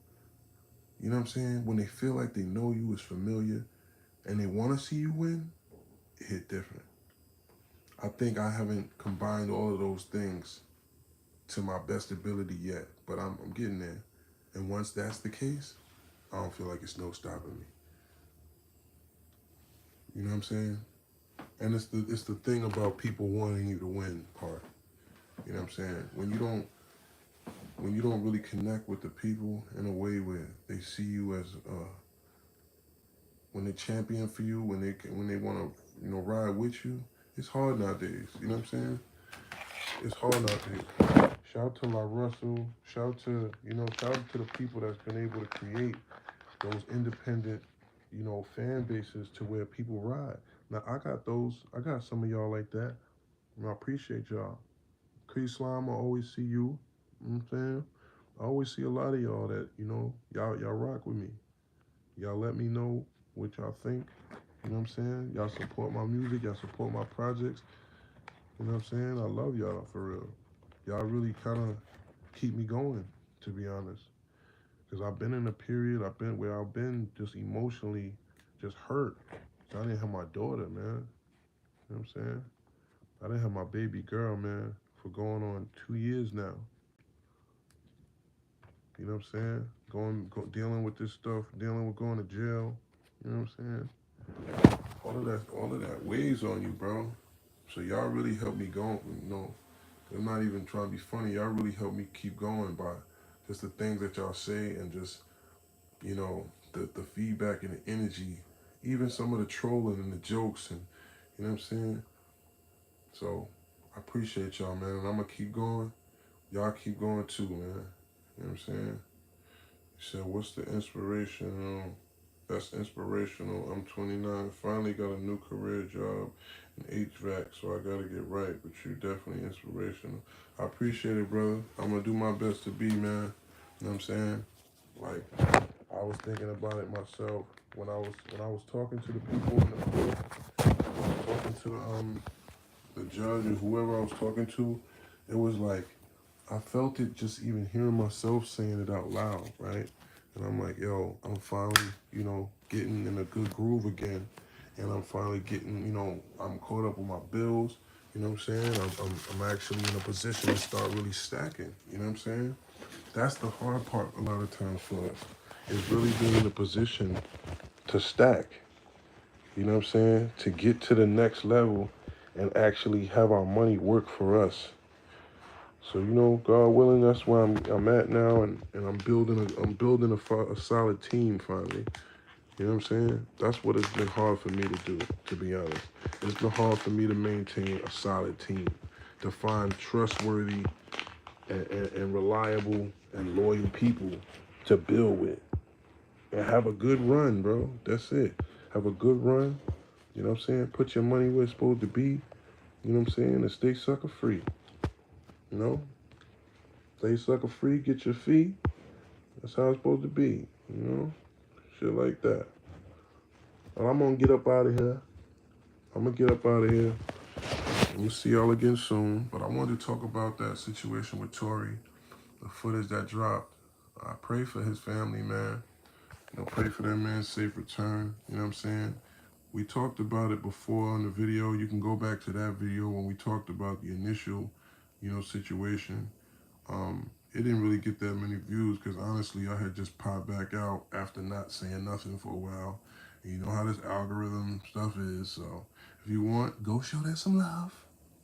you know what I'm saying? When they feel like they know you is familiar and they want to see you win, it hit different. I think I haven't combined all of those things to my best ability yet, but I'm getting there. And once that's the case, I don't feel like it's no stopping me. You know what I'm saying? And it's the thing about people wanting you to win part. You know what I'm saying? When you don't really connect with the people in a way where they see you as when they champion for you, when they want to ride with you, it's hard nowadays. You know what I'm saying? It's hard nowadays. Shout out to La Russell. Shout out to the people that's been able to create those independent, fan bases to where people ride. Now I got some of y'all like that. And I appreciate y'all. Cree Slime, I always see you. You know what I'm saying? I always see a lot of y'all that, y'all rock with me. Y'all let me know what y'all think. You know what I'm saying? Y'all support my music, y'all support my projects. You know what I'm saying? I love y'all for real. Y'all really kind of keep me going, to be honest. Because I've been in a period, I've been just emotionally just hurt. So I didn't have my daughter, man. You know what I'm saying? I didn't have my baby girl, man, for going on 2 years now. You know what I'm saying? Dealing with this stuff, dealing with going to jail. You know what I'm saying? All of that weighs on you, bro. So y'all really helped me go. I'm not even trying to be funny. Y'all really helped me keep going by just the things that y'all say and just the feedback and the energy, even some of the trolling and the jokes and you know what I'm saying. So I appreciate y'all, man, and I'm gonna keep going. Y'all keep going too, man. You know what I'm saying? You said, what's the inspiration? That's inspirational. I'm 29, finally got a new career job in HVAC, so I gotta get right. But you're definitely inspirational. I appreciate it, brother. I'm gonna do my best to be, man. You know what I'm saying? Like, I was thinking about it myself when I was talking to the people in the court, talking to the judge or whoever I was talking to. It was like I felt it just even hearing myself saying it out loud, right? And I'm like, yo, I'm finally, getting in a good groove again. And I'm finally getting, I'm caught up with my bills. You know what I'm saying? I'm actually in a position to start really stacking. You know what I'm saying? That's the hard part a lot of times for us, is really being in a position to stack. You know what I'm saying? To get to the next level and actually have our money work for us. So God willing, that's where I'm at now, and I'm building a solid team finally. You know what I'm saying? That's what it's been hard for me to do, to be honest. It's been hard for me to maintain a solid team, to find trustworthy and reliable and loyal people to build with, and have a good run, bro. That's it. Have a good run. You know what I'm saying? Put your money where it's supposed to be. You know what I'm saying? And stay sucker free. You know? Stay sucker free, get your fee. That's how it's supposed to be, you know? Shit like that. But I'm gonna get up out of here. I'm gonna get up out of here. I'm gonna see y'all again soon. But I wanted to talk about that situation with Tory, the footage that dropped. I pray for his family, man. Pray for that man's safe return. You know what I'm saying? We talked about it before on the video. You can go back to that video when we talked about the initial, situation. It didn't really get that many views because honestly, I had just popped back out after not saying nothing for a while. And you know how this algorithm stuff is. So if you want, go show that some love.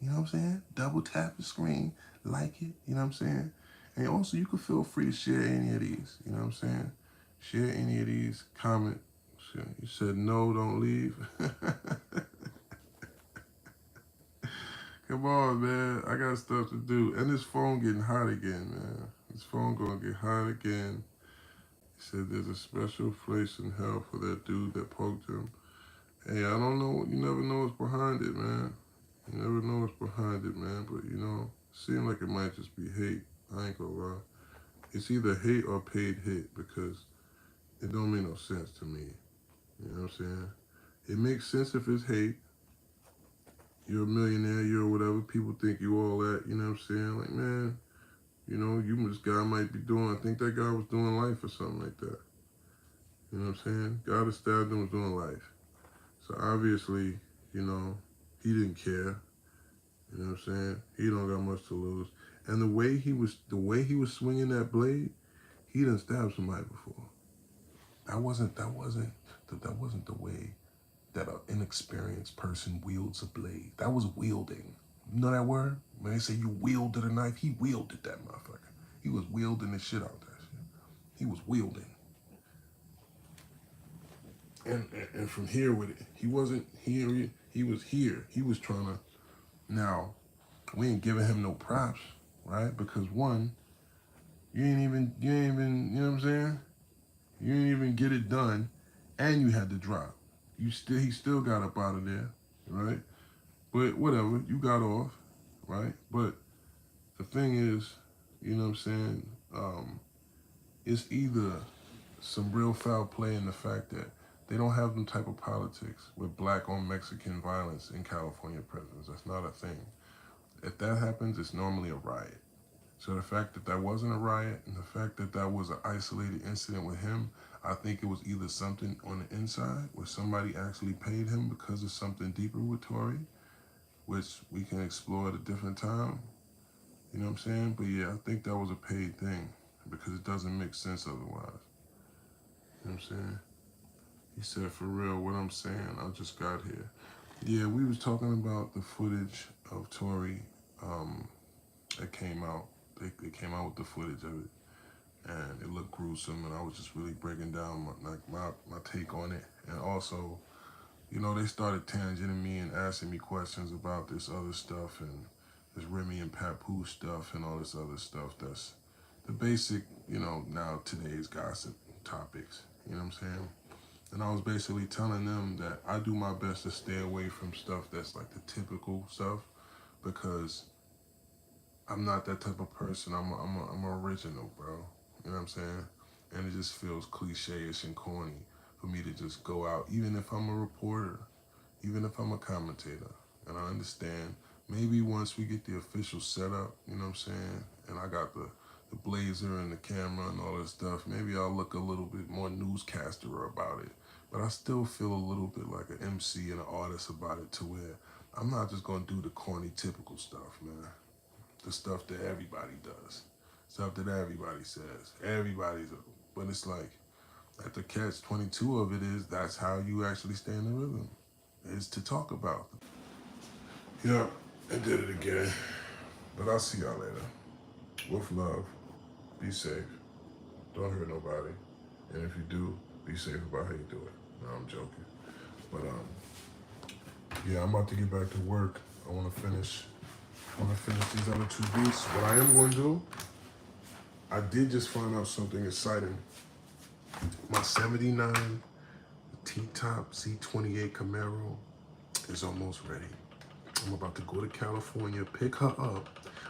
You know what I'm saying? Double tap the screen, like it. You know what I'm saying? And also, you can feel free to share any of these. You know what I'm saying? Share any of these. Comment. You said no, don't leave. Come on, man. I got stuff to do. And this phone getting hot again, man. This phone gonna get hot again. He said there's a special place in hell for that dude that poked him. Hey, I don't know. You never know what's behind it, man. You never know what's behind it, man. But, it seems like it might just be hate. I ain't gonna lie. It's either hate or paid hit because it don't make no sense to me. You know what I'm saying? It makes sense if it's hate. You're a millionaire, you're whatever. People think you all that. You know what I'm saying? Like, man, this guy might be doing, I think that guy was doing life or something like that. You know what I'm saying? God had stabbed him was doing life. So obviously, he didn't care. You know what I'm saying? He don't got much to lose. And the way he was swinging that blade, he done stabbed somebody before. That wasn't the way that an inexperienced person wields a blade. That was wielding. You know that word? When they say you wielded a knife, he wielded that motherfucker. He was wielding the shit out that shit. He was wielding. And from here with it, he wasn't here. He was here. He was trying to. Now, we ain't giving him no props, right? Because one, you ain't even, you know what I'm saying? You didn't even get it done, and you had to drop. He still got up out of there, right? But whatever, you got off, right? But the thing is, you know what I'm saying? It's either some real foul play in the fact that they don't have them type of politics with black on Mexican violence in California prisons. That's not a thing. If that happens, it's normally a riot. So the fact that that wasn't a riot and the fact that that was an isolated incident with him, I think it was either something on the inside where somebody actually paid him because of something deeper with Tory, which we can explore at a different time. You know what I'm saying? But yeah, I think that was a paid thing because it doesn't make sense otherwise. You know what I'm saying? He said, for real, what I'm saying, I just got here. Yeah, we was talking about the footage of Tory that came out. They came out with the footage of it, and it looked gruesome, and I was just really breaking down my take on it. And also, you know, they started tangenting me and asking me questions about this other stuff and this Remy and Papoose stuff and all this other stuff that's the basic, you know, now today's gossip topics. You know what I'm saying? And I was basically telling them that I do my best to stay away from stuff that's like the typical stuff because I'm not that type of person. I'm original, bro. You know what I'm saying? And it just feels cliche-ish and corny for me to just go out, even if I'm a reporter, even if I'm a commentator. And I understand maybe once we get the official setup, you know what I'm saying? And I got the blazer and the camera and all that stuff, maybe I'll look a little bit more newscaster about it. But I still feel a little bit like an MC and an artist about it to where I'm not just going to do the corny, typical stuff, man. The stuff that everybody does. Stuff that everybody says. But it's like, at the catch-22 of it is, that's how you actually stay in the rhythm, is to talk about them. Yeah, I did it again. But I'll see y'all later. With love. Be safe. Don't hurt nobody. And if you do, be safe about how you do it. No, I'm joking. But yeah, I'm about to get back to work. I wanna finish these other 2 beats. What I am gonna do, I did just find out something exciting. My 79 T-Top C28 Camaro is almost ready. I'm about to go to California, pick her up.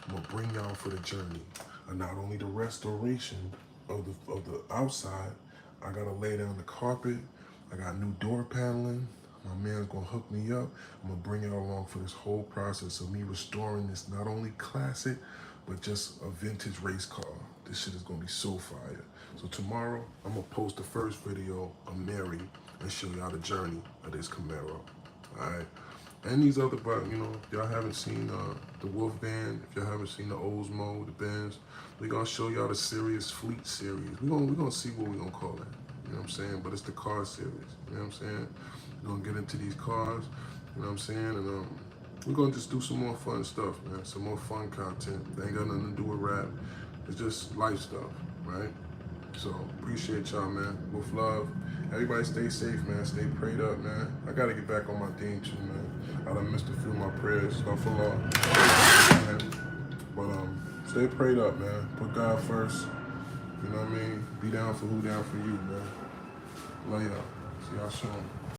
I'm gonna bring y'all for the journey. And not only the restoration of the outside, I gotta lay down the carpet. I got new door paneling. My man's gonna hook me up. I'm gonna bring y'all along for this whole process of me restoring this not only classic, but just a vintage race car. This shit is gonna be so fire. So tomorrow, I'm gonna post the first video of Mary and show y'all the journey of this Camaro. All right. And these other, but you know, if y'all haven't seen the Wolf Band, if y'all haven't seen the Oldsmo, the Benz, we're gonna show y'all the Serius Fleet series. We're gonna see what we're gonna call it. You know what I'm saying? But it's the car series. You know what I'm saying? We're gonna get into these cars. You know what I'm saying? And we're gonna just do some more fun stuff, man. Some more fun content. They ain't got nothing to do with rap. It's just life stuff, right? So appreciate y'all, man. With love. Everybody stay safe, man. Stay prayed up, man. I gotta get back on my theme too, man. I done missed a few of my prayers. Stuff a lot. But stay prayed up, man. Put God first. You know what I mean? Be down for who down for you, man. Love y'all. See y'all soon.